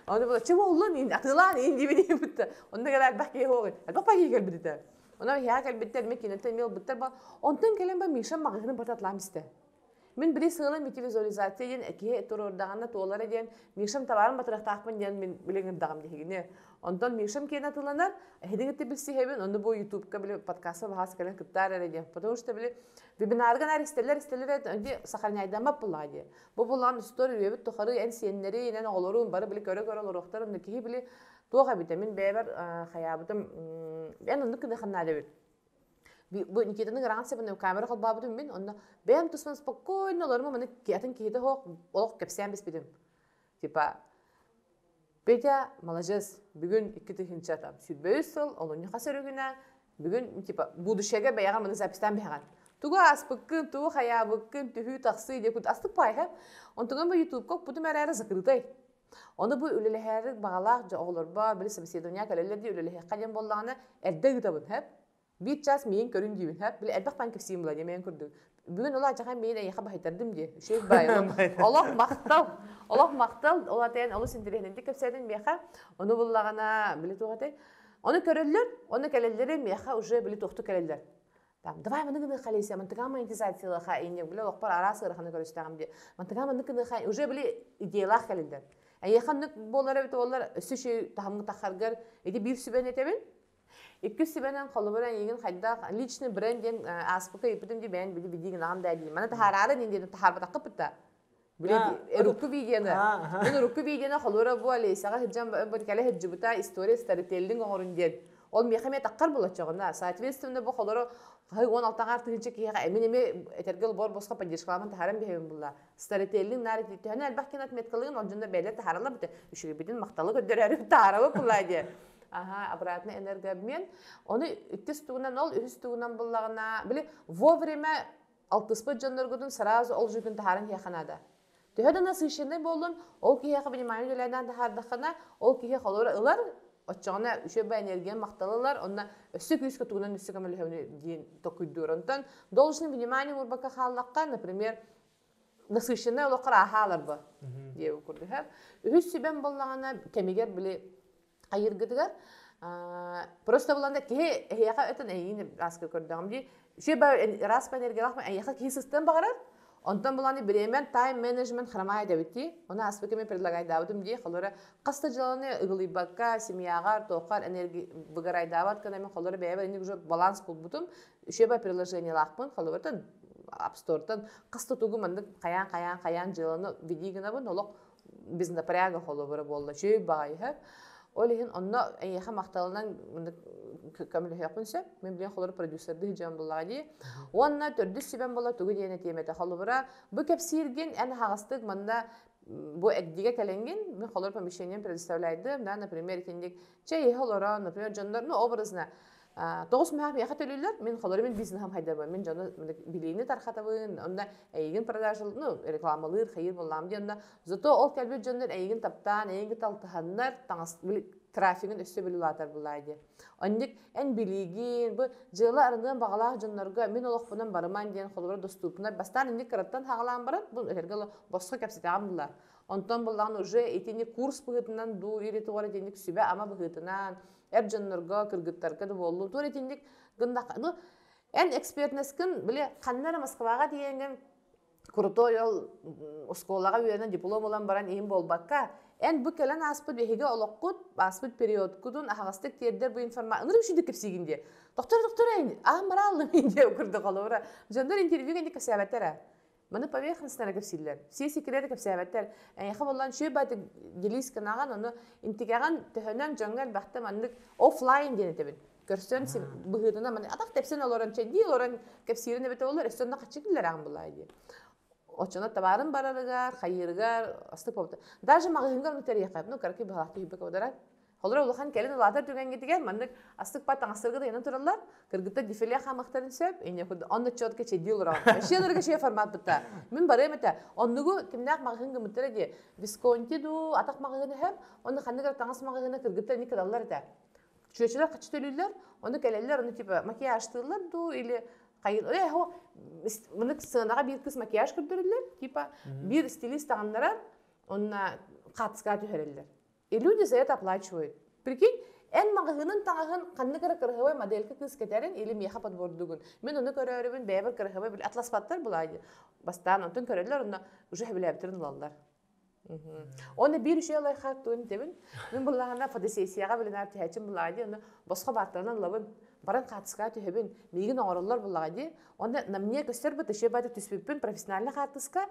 Onu böyle çabuk olun atılan indi beni bitti. Onda kadar bakki hoğun. Bak bakki kalbitte. Ona ya kalbitte makinete mil bitti ba. Ondan kelem ba mişam mağazını batatlam iste. Min biri sığılan miti vizualizasyon eki turordağına tuğlara diyen mişam tavarın batıraqtaqman diyen min bilen dağım dihine. Ondan mişam kena tılanar. Hedingete bilsi heben onu bu YouTube'ka bile podcast'a bahas kelen kıttar edeceğim. Потому что bile webinargan isteller önce sakarnaydan mapılla diye. Bu bulan story webit toxarı en siyenleri inen oğlorun bari bile göre oloruktarım da ki bile tuğa vitamin B1 hayabıdım en onu kıda xanada bir. Bu nikitinin garansi bunu kamera kal babıdım ben onda ben tusman spokojno olorma bana kiyatin kiyde ho olok kepsen bis bidim. Tipa Petya, молодец. Bugün iki tühünçe atam. Sütbeyüsül, onun yuha sörügüne. Bugün, tipa, buduşega bayağı bana zapistan bayağı. Tuğu aspıkkın, tuğu hayabıkkın, tühü taksi diye kut astık payı. On tuğun bu YouTube kok budu merayra zakırıday. Onu bu üleleheri bağlaq, oğulur ba, bilisi Macedonia kaleler diye ülelehe kalem bollağına elde gıtabın hep. Bir ças meyin körün diyün hep. Bile elbaq ben kefsiyim bula diye meyin kürdüm. Bugün ola açakan meyin ayyaqa bahaytardım diye. Şey bayım. Allah maqtal. Ola tayan olu sindirehinin dikip sedin meyaqa. Onu bullağına bile tuğatay. Onu körüller, onu kaleleri meyaqa уже bile toxtu kaleler. Tamam, давай мы ныкны халися, мантыга монетизациялы хайне, бile оқпар арасы ыраханы көрістағым де. Мантыга ныкны хай, уже bile идеялах календер. Яхан нык болар бит олар сөші тахамгы тахаргар, эти бир сүбен етебин. İki sübenen kolubran yegin hayda личный брендин аспыка ипидим ди ben bili bidiğin ağam daydi. Mana taharara nindi tahar bataqıp bitta. Bile ruku videonu. Ben ruku videonu kolubra bu ali sağa hicam barkale hicbuta story storytelling orun diyen. Ol mehmet taqqar bolacağına. Соответственно bu kolubra hay 16 artı ki eminime etergel bor bosqa pajışklaman taharam behim bulla. Storytelling nari ditti. Hani albaqinat metqalığın onjunda beler taharala bitti. Üşüge bidin maqtalı gödörәрү taharaba bulla diye. Aha, обратный энергообмен. Onu ikisi tuğunan ol, ühüs tuğunan bullağına. Bile, вовремя altıspı canlargudun сразу ol jükün taharın hiyaqanada. Tühöda nasıl işinde bolun, ol ki hiyaqı bilimani dölerden tahardaqına, ol ki hiyaqı olur ılar, Отчағына үшөбі энергиян мақталылар, онна өссік үйіскі туғынан үссік әмілі дейін тоқүйдуыр. Онтан, должны внимание мұрбақа қаллаққа, например, насыщенный олыққыр ахалар бұл, дейі көрді. Үхіс сөйбен болағына кәмегер білі айыргыдығар. Просто болғанда кеге әйеға өтін әйін асқы көрдіғым дей. Үшөбі распа энергиялақпен әйеға кей сыстан бағарар. Онтан буланы биремен тайм менеджмент храмай давити. Она аспеками предлагай давдым ди. Халора каста жаланы ыгылыбакка, семьягар, тоқар энергия выгорай дават, когда мен халора бәйбә инде уже баланс кул бутум. Үшеба приложение лақпын, халортан App Store-тан каста тугу мандык каян жаланы видигина бу нолок без напряга халора болла. Чөй бай һәп. Олеген онна әйеха мақталынан көмілі япынса, мен білен қолары продюсерді жан болады. Онна түрді сөбен бола түгі дейіне теметі қалы бұра. Бұл кәпсирген ән хағыстық манда бұл әкдеге кәленген, мен қолары помещениен предоставляйды. Например, кендік чәйе қолара, например, жандар, образына. Тоғыз мәхам яқы төлілер, мен қолары мен бизнес хам хайдар мен жаны білейіні тарқатабын, онда әйген продажыл, рекламалыр, қайыр болам дейінда. Зато ол кәлбет жандар әйген таптан, әйген талтығандар, трафигін өсті білі латар бұлайды. Ондық ән білеген, бұл жылы арындығын бағалағы жанларға мен олық бұнан барыман дейін қолыбыра доступына. Бастан әндік қараттан хағалан барат, бұл әргілі босқа кәпсетіған бұлар. Онтан бұлағын уже етені курс бұғытынан ду ереті ғар етендік сүбе ама бұғытынан, әр жанларға, кіргіттарға да болу. Тур етендік ғындақ. Ән экспертнескін біле қаннары Москваға дейінген крутой ол осколаға үйерінен диплом olan баран ең болбаққа. Ән бұл кәлін аспыд бейхеге олыққұд, аспыд период күдің ағастық тердер бұл информация. Нұрым үшінді кепсегінде. Доктор, әйін, мара алдым енде өкірді қалуыра. Жандар интервьюгенде кәпсәбәттері. Мұны поверхностнары кәпсейлер. Все секреті кәпсәбәттер. Әйіқі болған шөй бәді делейс кінаған, оны интегаған түхінен жаңғар бәқті мәндік офлайн денетебін. Көрсен бұғыдына мәні атақ тәпсен оларан чәнді, оларан кәпсеріне бәті олар, әстенді қатшекілер ағын бұлайды. Очона табарын барарыгар, хайырыгар, астык болду. Даже магазинга унутер яқап, карки балақты үйбек аударат. Холора улахан келин улатар түген кетиген, мандык астык паттан астыргы да янан туралар, кыргытта дефиле хамактарын сөп, эне худ онны чотка чедил ура. Шелерге ше формат битта. Мен барем эте. Оннугу кимнак магазинга мутер ди. Висконти ду атак магазины хем, онны хандыгар таңас магазины кыргытта никадаллар эте. Çöçeler kaçı tölüller, onu gelirler, onu tipi makyaj tırlar, du ili kayın. O bunu sığınağa bir kız makyaj kırdırırlar, tipa bir stilist anlarar, onunla katıska tüheriller. Люди за это оплачивают. Прикинь, en mağahının tağın kanını kara kırhıvay modelki kız keterin ili miyaha patbordugun. Men onu körörübün beyber kırhıvay bil atlas patlar bulaydı. Bastan ontun körörler ona uje bilebtirin lallar. Onu bir şey olay xarttuğun tebin. Men bullahana fotosesiyaga bilener tihacın bulaydı. Onu başka bartlarından labın. Baran katıska tühebin. Migin oğrullar bulaydı. Onu namniye göster bu tüşe bayda tüspüpün profesyonelne katıska.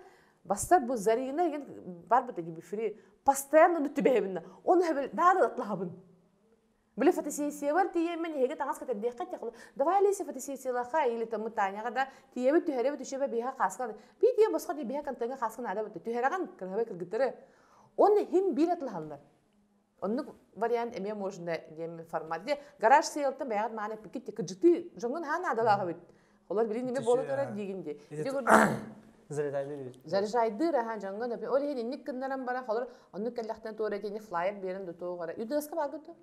Bastar bu zariyine var bu da gibi free. Постоянно onu tübehebinna. Onu hebel daha da atlahabın. Böyle fotosesiya var diye men hege tangas kadar dikkat yaklı. Davay lise fotosesiyalarga ili tamu tanyaga da tiye tühere tüşebe biha kaskan. Bir diye başka diye biha kantanga kaskan ada bu tüheregan kırhabe kırgıtırı. Onu him bir atlahanlar. Onun variant emiye možda diye format diye garaj seyaltın bayat mane pikit kıcıtı jongun han adalar bit. Olar bilin nime bolu kadar digindi. Заряжайды рахан жаңга да оли хин инник кындаран бара халар онны келлахтан тоора тени флайер берин до тоора юдаска багыты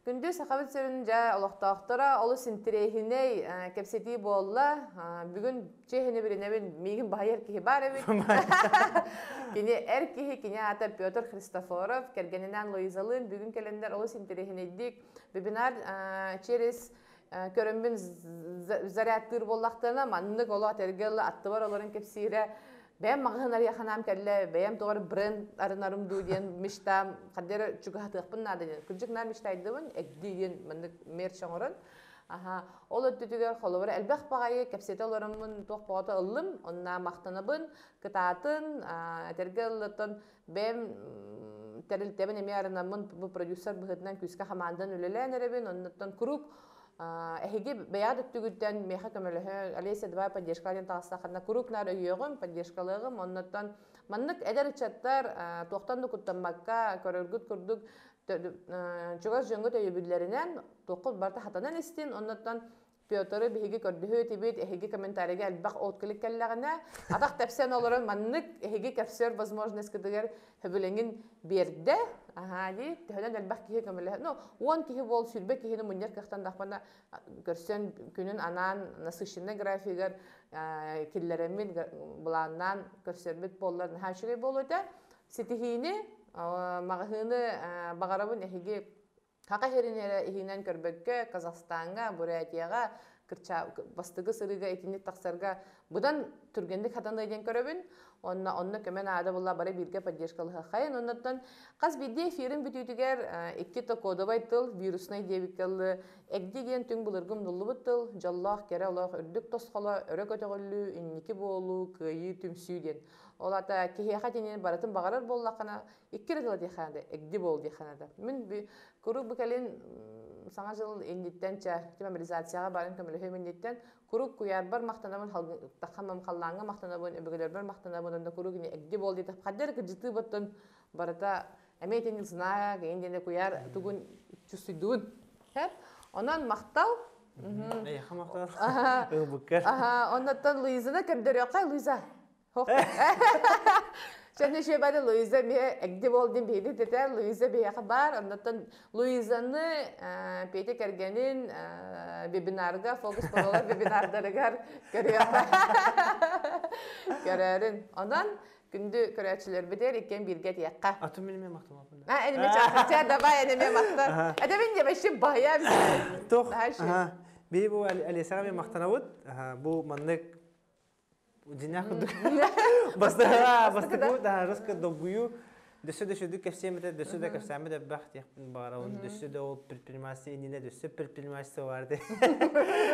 күндү сахабат серин жа олохтоохтора олу синтерехине кепсети болла бүгүн чехине биринебин мигин байер ки бар эбит кини эрки кини ата Петр Христофоров кергенинен Луизалын бүгүн келендер олу синтерехинедик вебинар через көрөмбүн заряттыр боллактана маннык оло тергел атты бар оларын кепсире бем магынар яханам келле бем тогор бренд арынарым дуден миштам кадер чугатыппын наден күнжүкнар миштайдыбын экдиген маннык мерчоңорон ол өттүгөр холовор элбек багайы кепсете олорумун токпото ыллым онна мактанабын кытатын тергеллотон бем терилтебен эми арынамын бу продюсер быхытынан күскө хамандан үлеленеребин оннотон круг Эһиги бәяд үттүгүттен меха көмөлөһө Олеся давай поддержкалын тагыстакына курукнар өйөгүм поддержкалыгым оннотон маннык эдер чаттар токтонду куттамакка көрөргүт курдук чугас жөнгө төйбүллеринен токул барта хатанан истин оннотон Пётөрү биһиги көрдүһү тибит эһиги комментарийге албак отклик келлегине атак тепсен олорун маннык эһиги кепсер возможность кыдыгар хөбүлеңин берде ди төһөнөн албак киһи көмөлө ну он киһи бол сүрбе киһини муньяр кыхтан дахпана көрсөн күнүн анан насыщенный графигер киллеремин буланнан көрсөрбүт боллар хашыгы болута ситихини магыны багарабын эһиги Хака херинере ихинен көрбөккө Казахстанга, Бурятияга, бастыгы сырыга, этинник таксарга будан түргендик хатан дайден көрөбүн. Онна көмен ада булла бары бирге поддержкалыга хайын. Оннаттан каз бидде эфирин бүтүтүгер 2 кодобай тыл вирусный дебиккаллы экдиген түң булыргым дуллубут тыл жаллах кере олох үрдүк тосхола өрө көтөгөллү инники болу кыйы түмсүүден. Олата кихеха тенен баратын багарар боллакана 2 рыгыла диханада экди бол диханада. Мен курук букалин саңа жыл эндиттенче демобилизацияга барын көмөлөһө мендеттен курук куяр бар мактанабын тахамам халлаңга мактанабын өбөгөлөр бар мактанабын онда курук не экди бол дейт кадер кыжыты боттон барата эметен знаа гендене куяр тугун чусуйдун хеп онан мактал мактал буккер оннан Луизана кемдөрөкай Луиза Чәнне шебәде Луиза ме экди болдым бейди дете Луиза бия хабар оннан Луизаны пете кергенин вебинарга фокус болалар вебинардарыгар көрөрүн ондан күндү көрөчүлөр бедер экен бирге тиякка атым менен макталапын эниме чакырча давай эниме мактар эдебин дебеши бая тох би бу Алисага мен мактанабыт бу маннык Динях бастыгы да рыска добую дөсө кепсемете дөсө да кепсемете бахт япын бара он дөсө да ол предприниматель ине дөсө предприниматель варды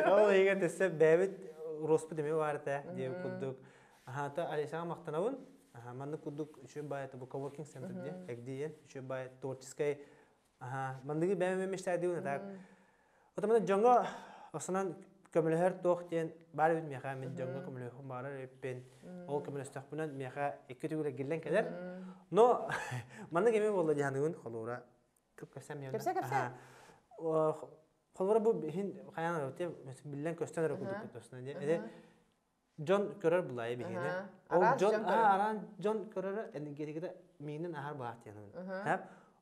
ол егер дөсө бебит роспу деме варды деп кудук та Алисага мактанабын манны кудук үчө байты бу coworking center де эгдиен үчө бай творческий мандыгы беме мештади так отамда жаңга осынан көмөлөр токтен бары бит меха мен жаңга көмөлөр бары реппен ол көмөлөстөк менен меха эки түгүлө келген келер но манда кеме болду жаныгын холора көпкөсөм мен кепсе холора бу хин каяна өтө билен көстөн өрөкүдүк тосна де Джон көрөр булай бигене ол Джон аран Джон көрөр эндигеде менин ахар баат яны хап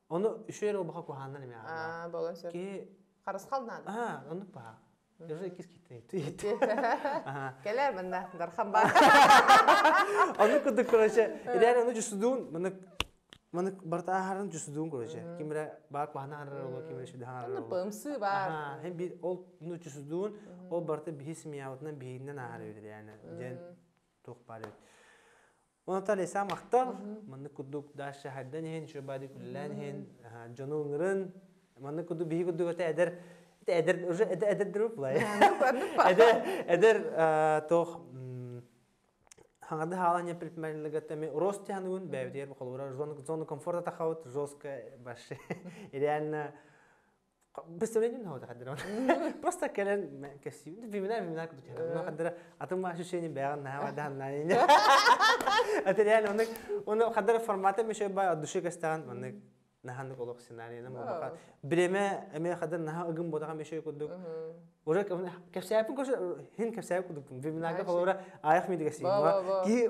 onu üçer o baka kuhandan mı bolon sör. Ki Қарыс қалдың. Aha, onu bak. Уже ikis gitti. Aha. Келер мында дархан бар. Onu kuduk короче. İler onu cüsüdüğün, bunu barta harın cüsüdüğün короче. Kimire bak bahana harar olur, kimire şu daha harar Оны olur. пымсы бар. Aha, hem bir onu cüsüdüğün, o barta bihis miyavutdan bihinden harar ödür yani. Jen tok bari. Onu da lesa maktal, bunu kuduk daş şahiden hen, şu badi kullan hen, canungırın, bunu kuduk bihi kuduk öte eder. Eder durup la. Eder toh hangada halan yapıp merligat ama rosti hanun bevdiyer bu kadar zona konforta takavut roska baş. Yani بستمرين هو تقدر просто كلام كسيب في منار كنت كده قدر أتم ما شو شيء بيان نها وده ناين أتري يعني أنك قدر الفورمات مش يبقى الدشة كستان أنك نها نقول سيناريو أنا ما بقى بريمة أمي قدر نها أقوم بودا مش يقول ورك كيف سيابون كوش هين كيف سياب كده في منار كده خلورا آيخ ميدي كسيب كي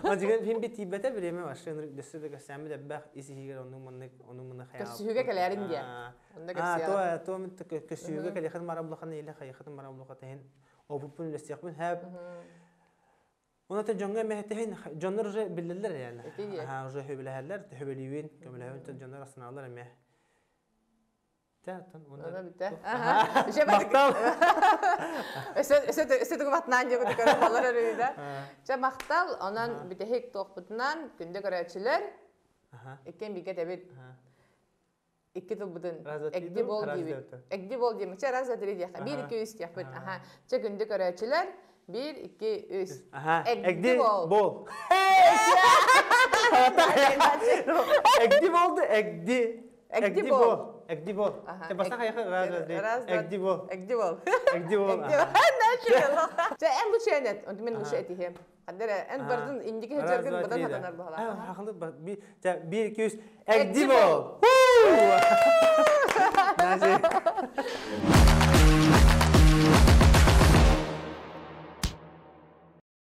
ما جينا فين بتيبته بريمة واشين دستة كسيام دبّخ إيش هي أنو من خيال كسيوجا كلارين ديا تو من كسيوجا كلي خد مرة بلخنا إلى خي خد مرة بلخته أو ببون الاستيقظ هاب وأنا تجنّا مهتهين جنّر رجع بالليل يعني رجع هو بالهلر تحب اليوين كمل هون تجنّر أصلا الله رميه تاتن أنا بته مختال استدق مختنان جوك تكلم الله رميه جا مختال أنا بتهيك توق بدنان كنده كراتشلر إكين بيجي تبيت İki tubudun ekdi bol gibi. Ekdi bol gibi. Çe razı dili diye. 1-2-3 yapın. Aha. Çe günlük öğrenciler 1-2-3. Ekdi bol. Ekdi boldu. Ekdi bol. Ekdi bol. Çe basın hayır razı dili. Ekdi bol. Ekdi bol. Ekdi bol. Ne şey Allah. Çe en bu şey net. Onu men bu şey etihim. Kader en bardın indiki hecergin badan hatanar bahala. Haklı bir 1-2-3 ekdi bol.